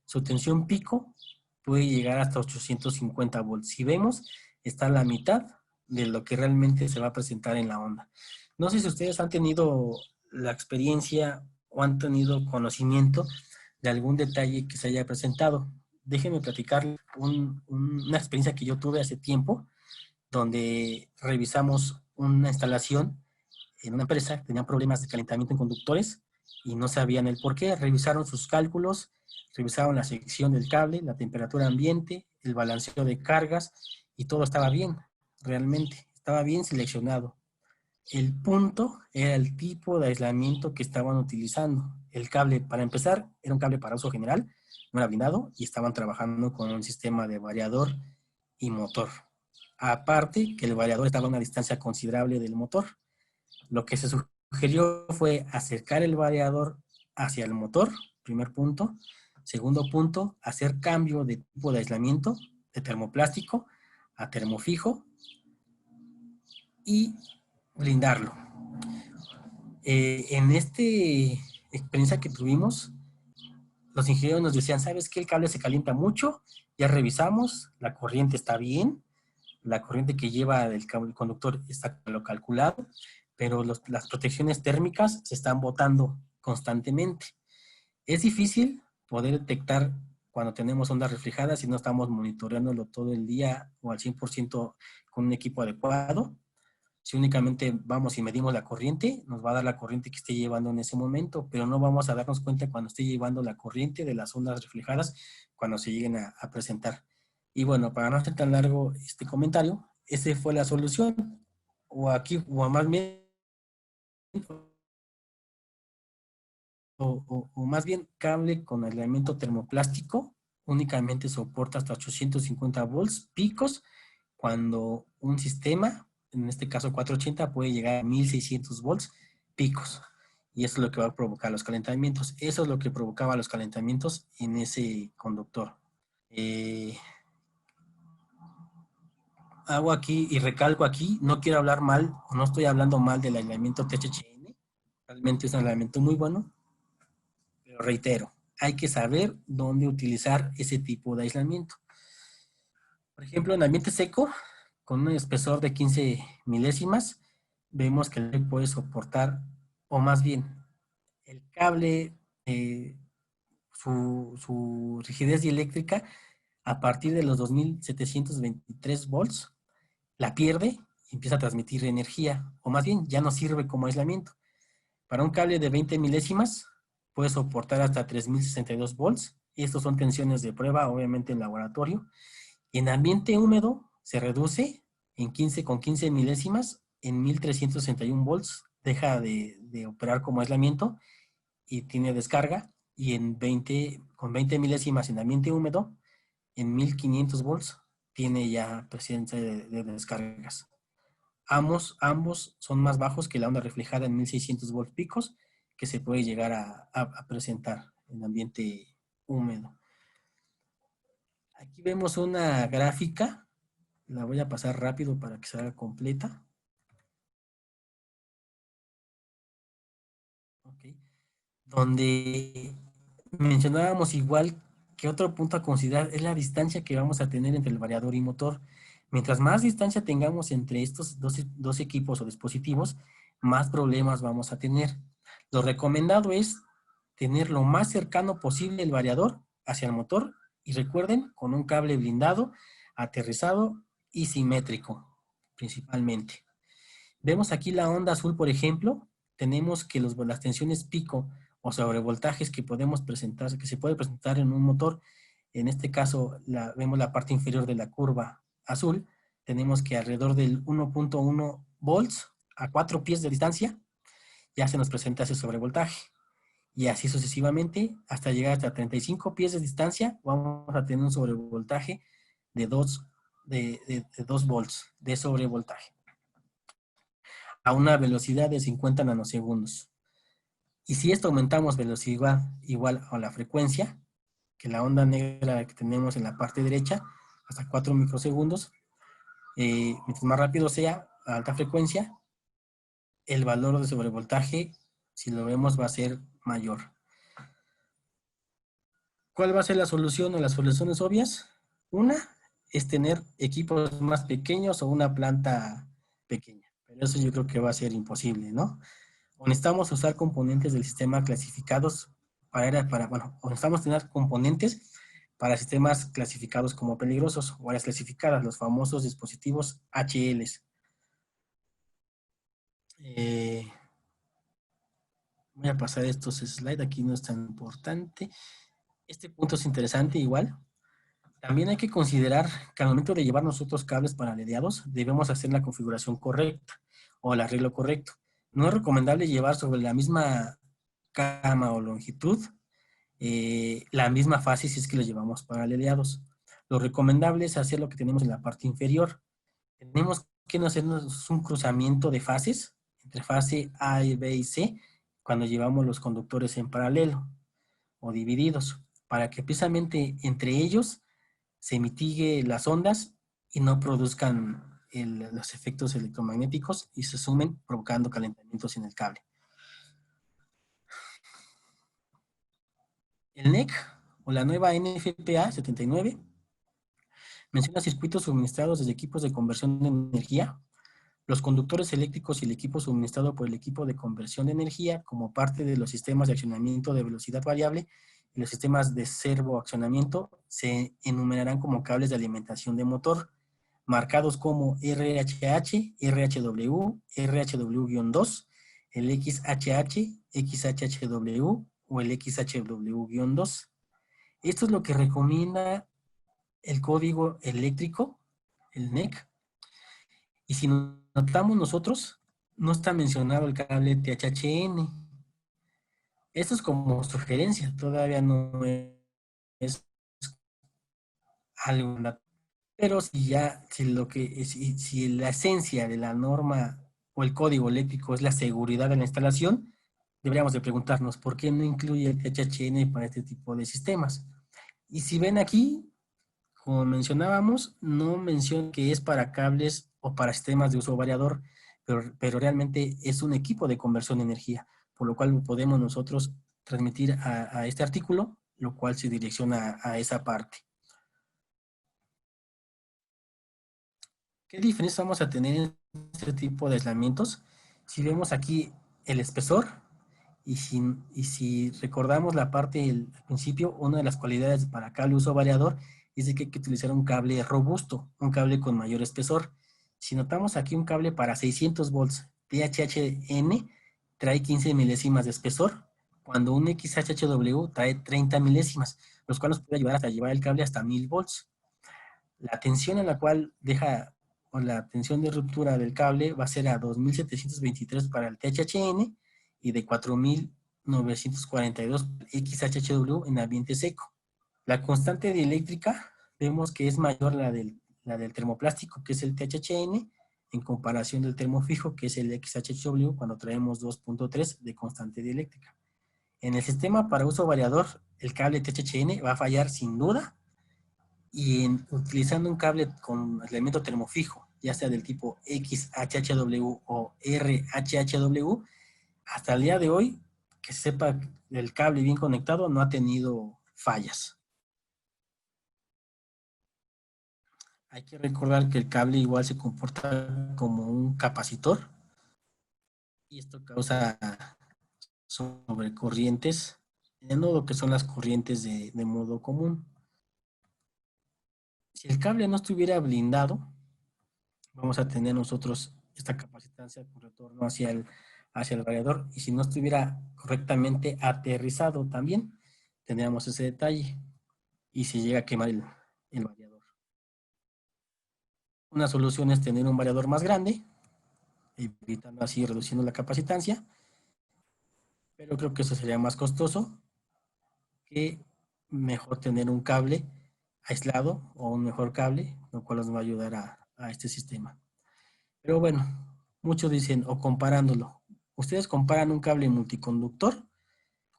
su tensión pico puede llegar hasta 850 volts. Si vemos, está a la mitad de lo que realmente se va a presentar en la onda. No sé si ustedes han tenido la experiencia o han tenido conocimiento de algún detalle que se haya presentado. Déjenme platicar una experiencia que yo tuve hace tiempo, donde revisamos una instalación en una empresa que tenía problemas de calentamiento en conductores y no sabían el por qué. Revisaron sus cálculos, revisaron la sección del cable, la temperatura ambiente, el balanceo de cargas y todo estaba bien, realmente, estaba bien seleccionado. El punto era el tipo de aislamiento que estaban utilizando. El cable, para empezar, era un cable para uso general, no era blindado y estaban trabajando con un sistema de variador y motor. Aparte que el variador estaba a una distancia considerable del motor. Lo que se sugirió fue acercar el variador hacia el motor, primer punto. Segundo punto, hacer cambio de tipo de aislamiento de termoplástico a termofijo y blindarlo. En esta experiencia que tuvimos, los ingenieros nos decían, ¿sabes qué? El cable se calienta mucho, ya revisamos, la corriente está bien, la corriente que lleva el conductor está lo calculado, pero las protecciones térmicas se están botando constantemente. Es difícil poder detectar cuando tenemos ondas reflejadas y no estamos monitoreándolo todo el día o al 100% con un equipo adecuado. Si únicamente vamos y medimos la corriente, nos va a dar la corriente que esté llevando en ese momento, pero no vamos a darnos cuenta cuando esté llevando la corriente de las ondas reflejadas cuando se lleguen a presentar. Y bueno, para no hacer tan largo este comentario, esa fue la solución. O aquí, o más bien, o más bien cable con aislamiento termoplástico únicamente soporta hasta 850 volts picos, cuando un sistema, en este caso 480, puede llegar a 1600 volts picos. Y eso es lo que va a provocar los calentamientos. Eso es lo que provocaba los calentamientos en ese conductor. Hago aquí y recalco aquí, no quiero hablar mal, o no estoy hablando mal del aislamiento THN. Realmente es un aislamiento muy bueno, pero reitero, hay que saber dónde utilizar ese tipo de aislamiento. Por ejemplo, en ambiente seco, con un espesor de 15 milésimas, vemos que el NEC puede soportar, o más bien, el cable, su rigidez dieléctrica, a partir de los 2723 volts, la pierde y empieza a transmitir energía, o más bien, ya no sirve como aislamiento. Para un cable de 20 milésimas, puede soportar hasta 3062 volts, y estos son tensiones de prueba, obviamente en laboratorio. En ambiente húmedo se reduce con 15 milésimas en 1361 volts, deja de operar como aislamiento y tiene descarga, y con 20 milésimas en ambiente húmedo, en 1500 volts, tiene ya presencia de descargas. Ambos son más bajos que la onda reflejada en 1600 volts picos, que se puede llegar a presentar en ambiente húmedo. Aquí vemos una gráfica, la voy a pasar rápido para que se haga completa. Okay. Donde mencionábamos igual que otro punto a considerar es la distancia que vamos a tener entre el variador y motor. Mientras más distancia tengamos entre estos dos equipos o dispositivos, más problemas vamos a tener. Lo recomendado es tener lo más cercano posible el variador hacia el motor, y recuerden, con un cable blindado, aterrizado y simétrico, principalmente. Vemos aquí la onda azul, por ejemplo. Tenemos que las tensiones pico o sobrevoltajes que se puede presentar en un motor, en este caso vemos la parte inferior de la curva azul, tenemos que alrededor del 1.1 volts a 4 pies de distancia ya se nos presenta ese sobrevoltaje. Y así sucesivamente, hasta llegar hasta 35 pies de distancia, vamos a tener un sobrevoltaje de 2 volts de sobrevoltaje, a una velocidad de 50 nanosegundos. Y si esto aumentamos velocidad igual a la frecuencia, que la onda negra que tenemos en la parte derecha, hasta 4 microsegundos, mientras más rápido sea, a alta frecuencia, el valor de sobrevoltaje, si lo vemos, va a ser mayor. ¿Cuál va a ser la solución o las soluciones obvias? Una es tener equipos más pequeños o una planta pequeña. Pero eso yo creo que va a ser imposible, ¿no? O necesitamos usar componentes del sistema clasificados o necesitamos tener componentes para sistemas clasificados como peligrosos o áreas clasificadas, los famosos dispositivos HLs. Voy a pasar estos slides, aquí no es tan importante. Este punto es interesante igual. También hay que considerar que al momento de llevar nosotros cables paralelos, debemos hacer la configuración correcta o el arreglo correcto. No es recomendable llevar sobre la misma cama o longitud la misma fase si es que lo llevamos paralelos. Lo recomendable es hacer lo que tenemos en la parte inferior. Tenemos que no hacernos un cruzamiento de fases entre fase A, B y C cuando llevamos los conductores en paralelo o divididos, para que precisamente entre ellos se mitigue las ondas y no produzcan los efectos electromagnéticos y se sumen provocando calentamientos en el cable. El NEC o la nueva NFPA 79 menciona circuitos suministrados desde equipos de conversión de energía, los conductores eléctricos y el equipo suministrado por el equipo de conversión de energía como parte de los sistemas de accionamiento de velocidad variable y los sistemas de servoaccionamiento se enumerarán como cables de alimentación de motor, marcados como RHH, RHW, RHW-2, el XHH, XHHW o el XHW-2. Esto es lo que recomienda el código eléctrico, el NEC. Y si notamos nosotros, no está mencionado el cable THHN. Esto es como sugerencia, todavía no es algo, pero si la esencia de la norma o el código eléctrico es la seguridad de la instalación, deberíamos de preguntarnos por qué no incluye el THHN para este tipo de sistemas. Y si ven aquí, como mencionábamos, no menciona que es para cables o para sistemas de uso variador, pero realmente es un equipo de conversión de energía, por lo cual podemos nosotros transmitir a este artículo lo cual se direcciona a esa parte. ¿Qué diferencia vamos a tener en este tipo de aislamientos? Si vemos aquí el espesor, y si recordamos la parte del principio, una de las cualidades para cable uso variador es de que hay que utilizar un cable robusto, un cable con mayor espesor. Si notamos aquí un cable para 600 volts THHN trae 15 milésimas de espesor, cuando un XHHW trae 30 milésimas, los cuales nos puede ayudar hasta llevar el cable hasta 1000 volts. La tensión en la cual deja, o la tensión de ruptura del cable va a ser a 2723 para el THHN y de 4942 XHHW en ambiente seco. La constante dieléctrica vemos que es mayor la del termoplástico, que es el THHN, en comparación del termofijo, que es el XHHW, cuando traemos 2.3 de constante dieléctrica. En el sistema para uso variador, el cable THHN va a fallar sin duda, y utilizando un cable con elemento termofijo, ya sea del tipo XHHW o RHHW, hasta el día de hoy, que sepa el cable bien conectado, no ha tenido fallas. Hay que recordar que el cable igual se comporta como un capacitor y esto causa sobrecorrientes en lo que son las corrientes de modo común. Si el cable no estuviera blindado, vamos a tener nosotros esta capacitancia con retorno hacia el variador, y si no estuviera correctamente aterrizado también, tendríamos ese detalle y se llega a quemar el variador. Una solución es tener un variador más grande, evitando así, reduciendo la capacitancia, pero creo que eso sería más costoso que mejor tener un cable aislado o un mejor cable, lo cual nos va a ayudar a este sistema. Pero bueno, muchos dicen, o comparándolo, ustedes comparan un cable multiconductor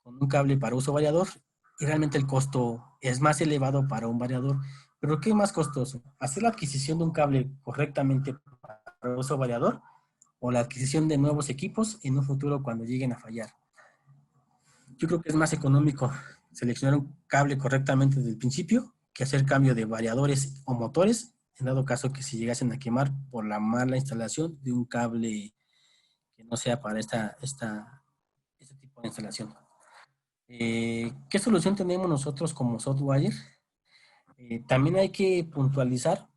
con un cable para uso variador y realmente el costo es más elevado para un variador. Pero ¿qué es más costoso? ¿Hacer la adquisición de un cable correctamente para uso variador o la adquisición de nuevos equipos en un futuro cuando lleguen a fallar? Yo creo que es más económico seleccionar un cable correctamente desde el principio que hacer cambio de variadores o motores, en dado caso que se llegasen a quemar por la mala instalación de un cable que no sea para este tipo de instalación. ¿Qué solución tenemos nosotros como Softwire? También hay que puntualizar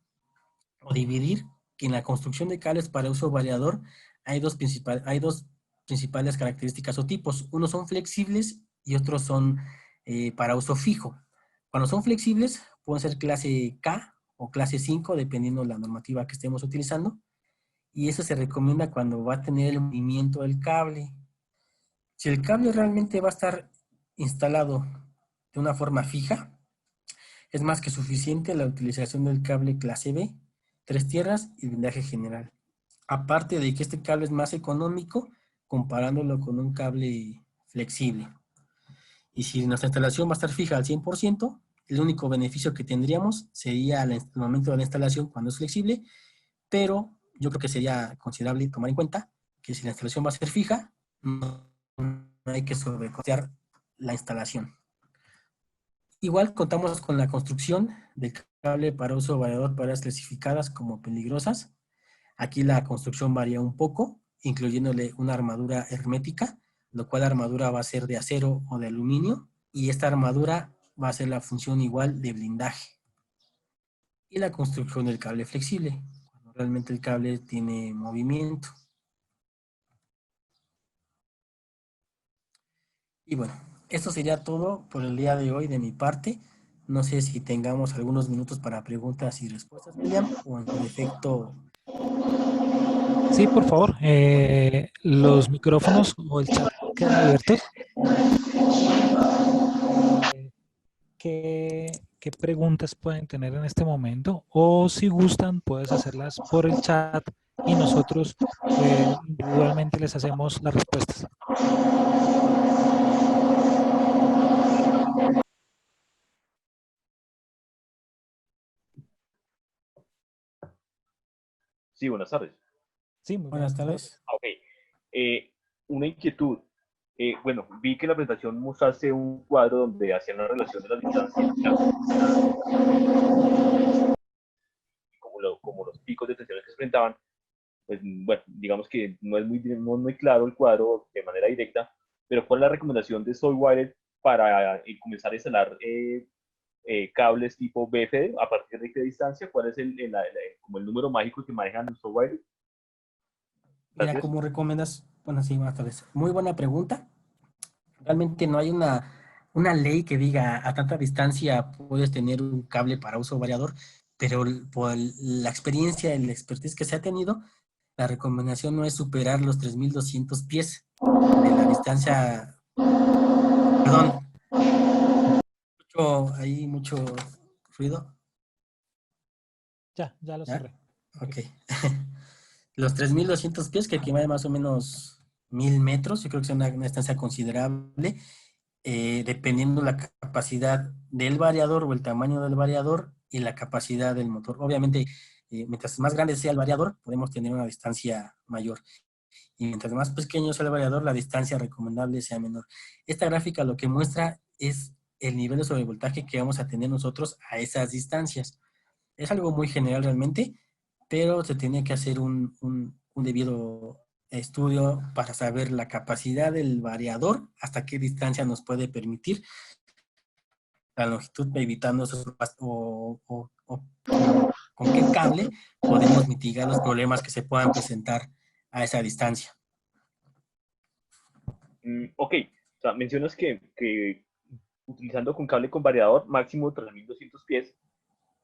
o dividir que en la construcción de cables para uso variador hay dos principales características o tipos. Unos son flexibles y otros son para uso fijo. Cuando son flexibles, pueden ser clase K o clase 5, dependiendo de la normativa que estemos utilizando. Y eso se recomienda cuando va a tener el movimiento del cable. Si el cable realmente va a estar instalado de una forma fija, es más que suficiente la utilización del cable clase B, 3 tierras y blindaje general. Aparte de que este cable es más económico comparándolo con un cable flexible. Y si nuestra instalación va a estar fija al 100%, el único beneficio que tendríamos sería el momento de la instalación cuando es flexible, pero yo creo que sería considerable tomar en cuenta que si la instalación va a ser fija, no hay que sobrecostear la instalación. Igual contamos con la construcción de cable para uso variador para áreas clasificadas como peligrosas. Aquí la construcción varía un poco, incluyéndole una armadura hermética, lo cual la armadura va a ser de acero o de aluminio, y esta armadura va a hacer la función igual de blindaje. Y la construcción del cable flexible, cuando realmente el cable tiene movimiento. Y bueno, esto sería todo por el día de hoy de mi parte. No sé si tengamos algunos minutos para preguntas y respuestas, William, o en su defecto. Sí, por favor. Los micrófonos o el chat quedan abiertos. ¿Qué preguntas pueden tener en este momento? O si gustan, puedes hacerlas por el chat y nosotros individualmente les hacemos las respuestas. Sí, buenas tardes. Sí, muy Buenas buenas tardes. tardes. Ok. Una inquietud. bueno, vi que en la presentación mostraste un cuadro donde hacían la relación de las distancias, como los picos de tensiones que se enfrentaban. Pues bueno, digamos que no es muy claro el cuadro de manera directa, pero ¿cuál es la recomendación de SoyWire para comenzar a instalar cables tipo BFD a partir de qué distancia? ¿Cuál es como el número mágico que manejan los SoyWire? Mira, Gracias. como recomiendas, bueno, sí, buenas tardes. Muy buena pregunta. Realmente no hay una ley que diga a tanta distancia puedes tener un cable para uso variador, pero por la experiencia, el expertise que se ha tenido, la recomendación no es superar los 3.200 pies de la distancia. Perdón, hay mucho ruido. Ya lo ¿Ya? cerré. Ok. Ok. Los 3.200 pies, que equivale más o menos 1.000 metros, yo creo que es una distancia considerable, dependiendo la capacidad del variador o el tamaño del variador y la capacidad del motor. Obviamente, mientras más grande sea el variador, podemos tener una distancia mayor. Y mientras más pequeño sea el variador, la distancia recomendable sea menor. Esta gráfica lo que muestra es el nivel de sobrevoltaje que vamos a tener nosotros a esas distancias. Es algo muy general realmente, pero se tiene que hacer un debido estudio para saber la capacidad del variador, hasta qué distancia nos puede permitir la longitud, evitando esos o con qué cable podemos mitigar los problemas que se puedan presentar a esa distancia. Ok, o sea, mencionas que utilizando con cable con variador máximo 3.200 pies,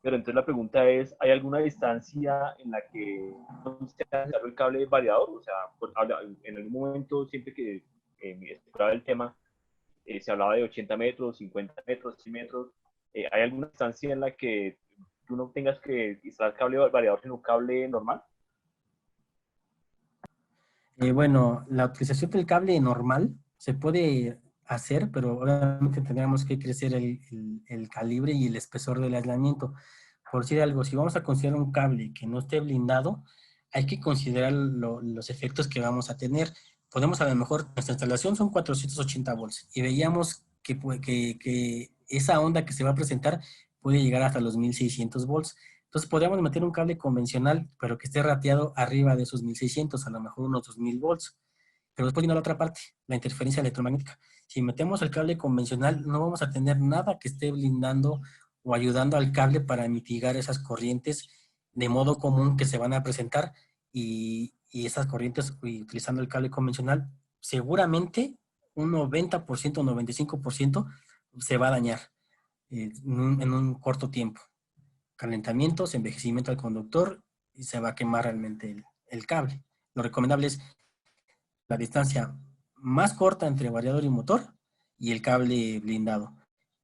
pero entonces la pregunta es, ¿hay alguna distancia en la que no se ha necesario el cable variador? O sea, en algún momento, siempre que exploraba el tema, se hablaba de 80 metros, 50 metros, 100 metros. ¿Hay alguna distancia en la que tú no tengas que instalar cable variador, sino un cable normal? Bueno, la utilización del cable normal se puede hacer, pero obviamente tendríamos que crecer el calibre y el espesor del aislamiento. Por decir algo, si vamos a considerar un cable que no esté blindado, hay que considerar los efectos que vamos a tener. Podemos a lo mejor, nuestra instalación son 480 volts y veíamos que esa onda que se va a presentar puede llegar hasta los 1.600 volts. Entonces podríamos meter un cable convencional, pero que esté rateado arriba de esos 1.600, a lo mejor unos 2.000 volts. Pero después viene la otra parte, la interferencia electromagnética. Si metemos el cable convencional, no vamos a tener nada que esté blindando o ayudando al cable para mitigar esas corrientes de modo común que se van a presentar, y esas corrientes, utilizando el cable convencional, seguramente un 90%, 95% se va a dañar en un corto tiempo. Calentamientos, envejecimiento del conductor, y se va a quemar realmente el cable. Lo recomendable es la distancia más corta entre variador y motor y el cable blindado.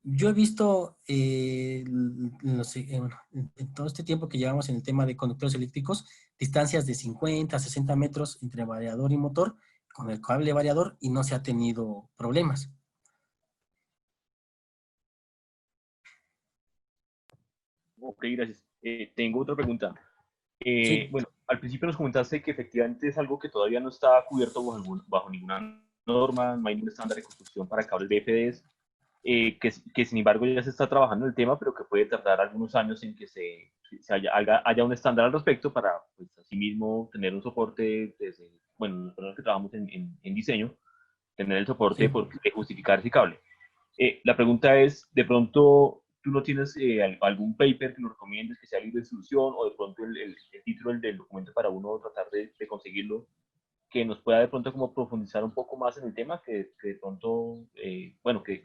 Yo he visto en todo este tiempo que llevamos en el tema de conductores eléctricos, distancias de 50, 60 metros entre variador y motor con el cable variador, y no se ha tenido problemas. Ok, gracias. Tengo otra pregunta. Sí, Bueno, al principio nos comentaste que efectivamente es algo que todavía no está cubierto bajo ninguna norma, no hay ningún estándar de construcción para cables BFDs, que sin embargo ya se está trabajando en el tema, pero que puede tardar algunos años en que haya un estándar al respecto para, pues, asimismo, tener un soporte desde, bueno, nosotros que trabajamos en diseño, tener el soporte sí. de justificar ese cable. La pregunta es, de pronto, ¿tú no tienes algún paper que nos recomiendes que sea libre de solución o de pronto el título del documento para uno tratar de conseguirlo, que nos pueda de pronto como profundizar un poco más en el tema, que de pronto, bueno, que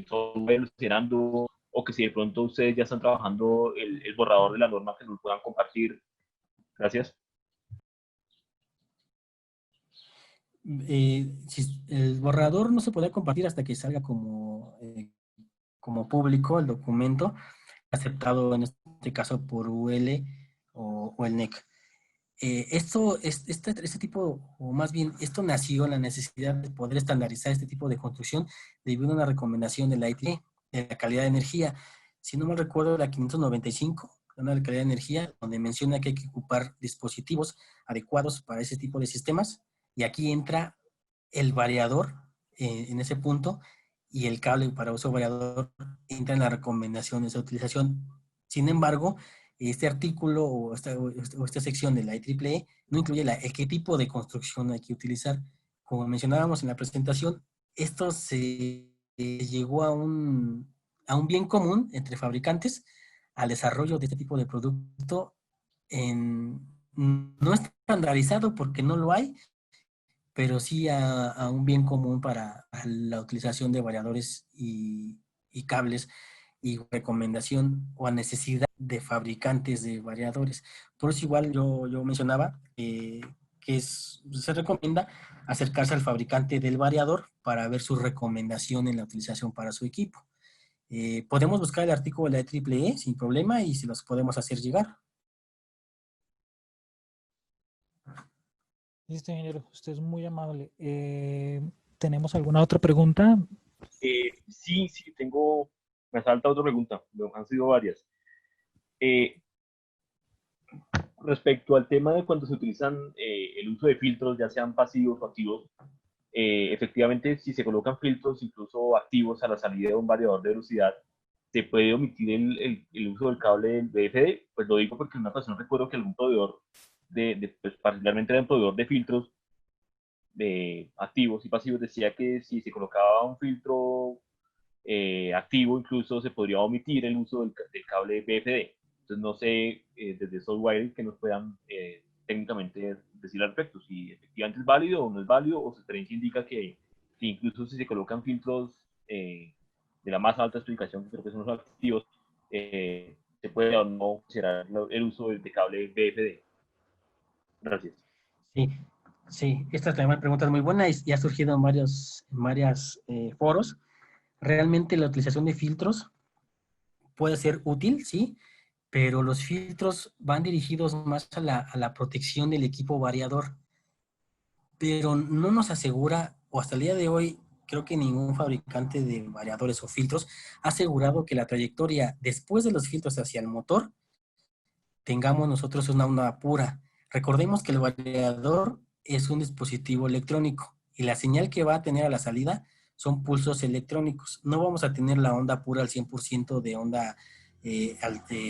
vaya evolucionando, o que si de pronto ustedes ya están trabajando el borrador de la norma que nos puedan compartir? Gracias. Si el borrador no se puede compartir hasta que salga como público el documento, aceptado en este caso por UL o el NEC. Este tipo, o más bien, esto nació en la necesidad de poder estandarizar este tipo de construcción debido a una recomendación de la ITE, de la calidad de energía. Si no me recuerdo, la 595, la de calidad de energía, donde menciona que hay que ocupar dispositivos adecuados para ese tipo de sistemas, y aquí entra el variador en ese punto, y el cable para uso variador entra en las recomendaciones de utilización. Sin embargo, este artículo o esta sección de la IEEE no incluye qué tipo de construcción hay que utilizar. Como mencionábamos en la presentación, esto se llegó a un bien común entre fabricantes al desarrollo de este tipo de producto no estandarizado porque no lo hay, pero sí a un bien común para la utilización de variadores y cables y recomendación o a necesidad de fabricantes de variadores. Por eso igual yo mencionaba se recomienda acercarse al fabricante del variador para ver su recomendación en la utilización para su equipo. Podemos buscar el artículo de la IEEE sin problema y se los podemos hacer llegar. Listo, ingeniero. Usted es muy amable. ¿Tenemos alguna otra pregunta? Sí, me salta otra pregunta, han sido varias. Respecto al tema de cuando se utilizan el uso de filtros, ya sean pasivos o activos, efectivamente, si se colocan filtros incluso activos a la salida de un variador de velocidad, se puede omitir el uso del cable del BFD. Pues lo digo porque en una ocasión recuerdo que algún proveedor, pues particularmente era un proveedor de filtros de activos y pasivos, decía que si se colocaba un filtro activo, incluso se podría omitir el uso del cable BFD. Entonces, no sé desde Software que nos puedan técnicamente decir al respecto, si efectivamente es válido o no es válido, o su experiencia indica que incluso si se colocan filtros de la más alta explicación, que creo que son los activos, se puede o no considerar el uso de cable BFD. Gracias. Sí, sí, esta es una pregunta muy buena y ha surgido en varios foros. Realmente la utilización de filtros puede ser útil, sí, pero los filtros van dirigidos más a la protección del equipo variador, pero no nos asegura, o hasta el día de hoy, creo que ningún fabricante de variadores o filtros ha asegurado que la trayectoria después de los filtros hacia el motor tengamos nosotros una onda pura. Recordemos que el variador es un dispositivo electrónico y la señal que va a tener a la salida son pulsos electrónicos. No vamos a tener la onda pura al 100% de onda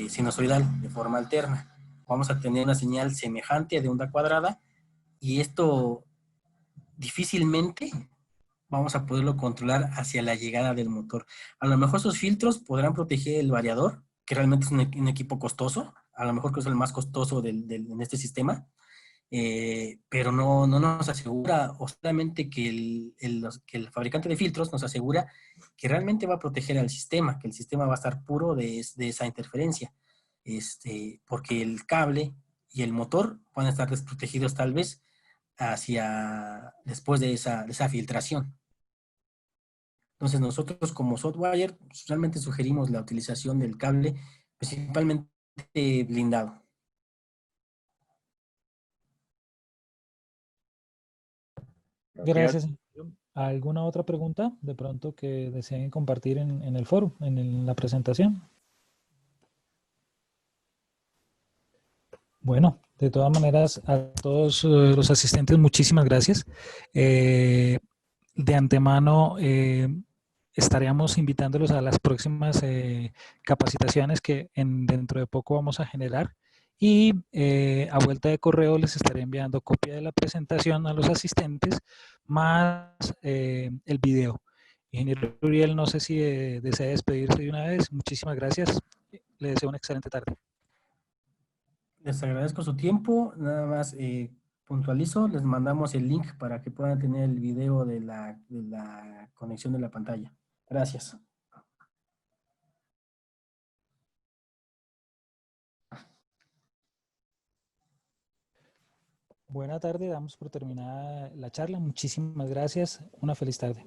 sinusoidal de forma alterna. Vamos a tener una señal semejante de onda cuadrada y esto difícilmente vamos a poderlo controlar hacia la llegada del motor. A lo mejor esos filtros podrán proteger el variador, que realmente es un equipo costoso, a lo mejor que es el más costoso en este sistema, pero no nos asegura, o solamente que que el fabricante de filtros nos asegura que realmente va a proteger al sistema, que el sistema va a estar puro de esa interferencia, porque el cable y el motor van a estar desprotegidos tal vez después de esa filtración. Entonces nosotros como Software realmente sugerimos la utilización del cable principalmente blindado. Gracias. ¿Alguna otra pregunta de pronto que deseen compartir en el foro, en la presentación? Bueno, de todas maneras, a todos los asistentes, muchísimas gracias. De antemano, estaríamos invitándolos a las próximas capacitaciones que dentro de poco vamos a generar. Y a vuelta de correo les estaré enviando copia de la presentación a los asistentes, más el video. Ingeniero Uriel, no sé si desea despedirse de una vez. Muchísimas gracias. Le deseo una excelente tarde. Les agradezco su tiempo. Nada más puntualizo, les mandamos el link para que puedan tener el video de la conexión de la pantalla. Gracias. Buena tarde, damos por terminada la charla. Muchísimas gracias. Una feliz tarde.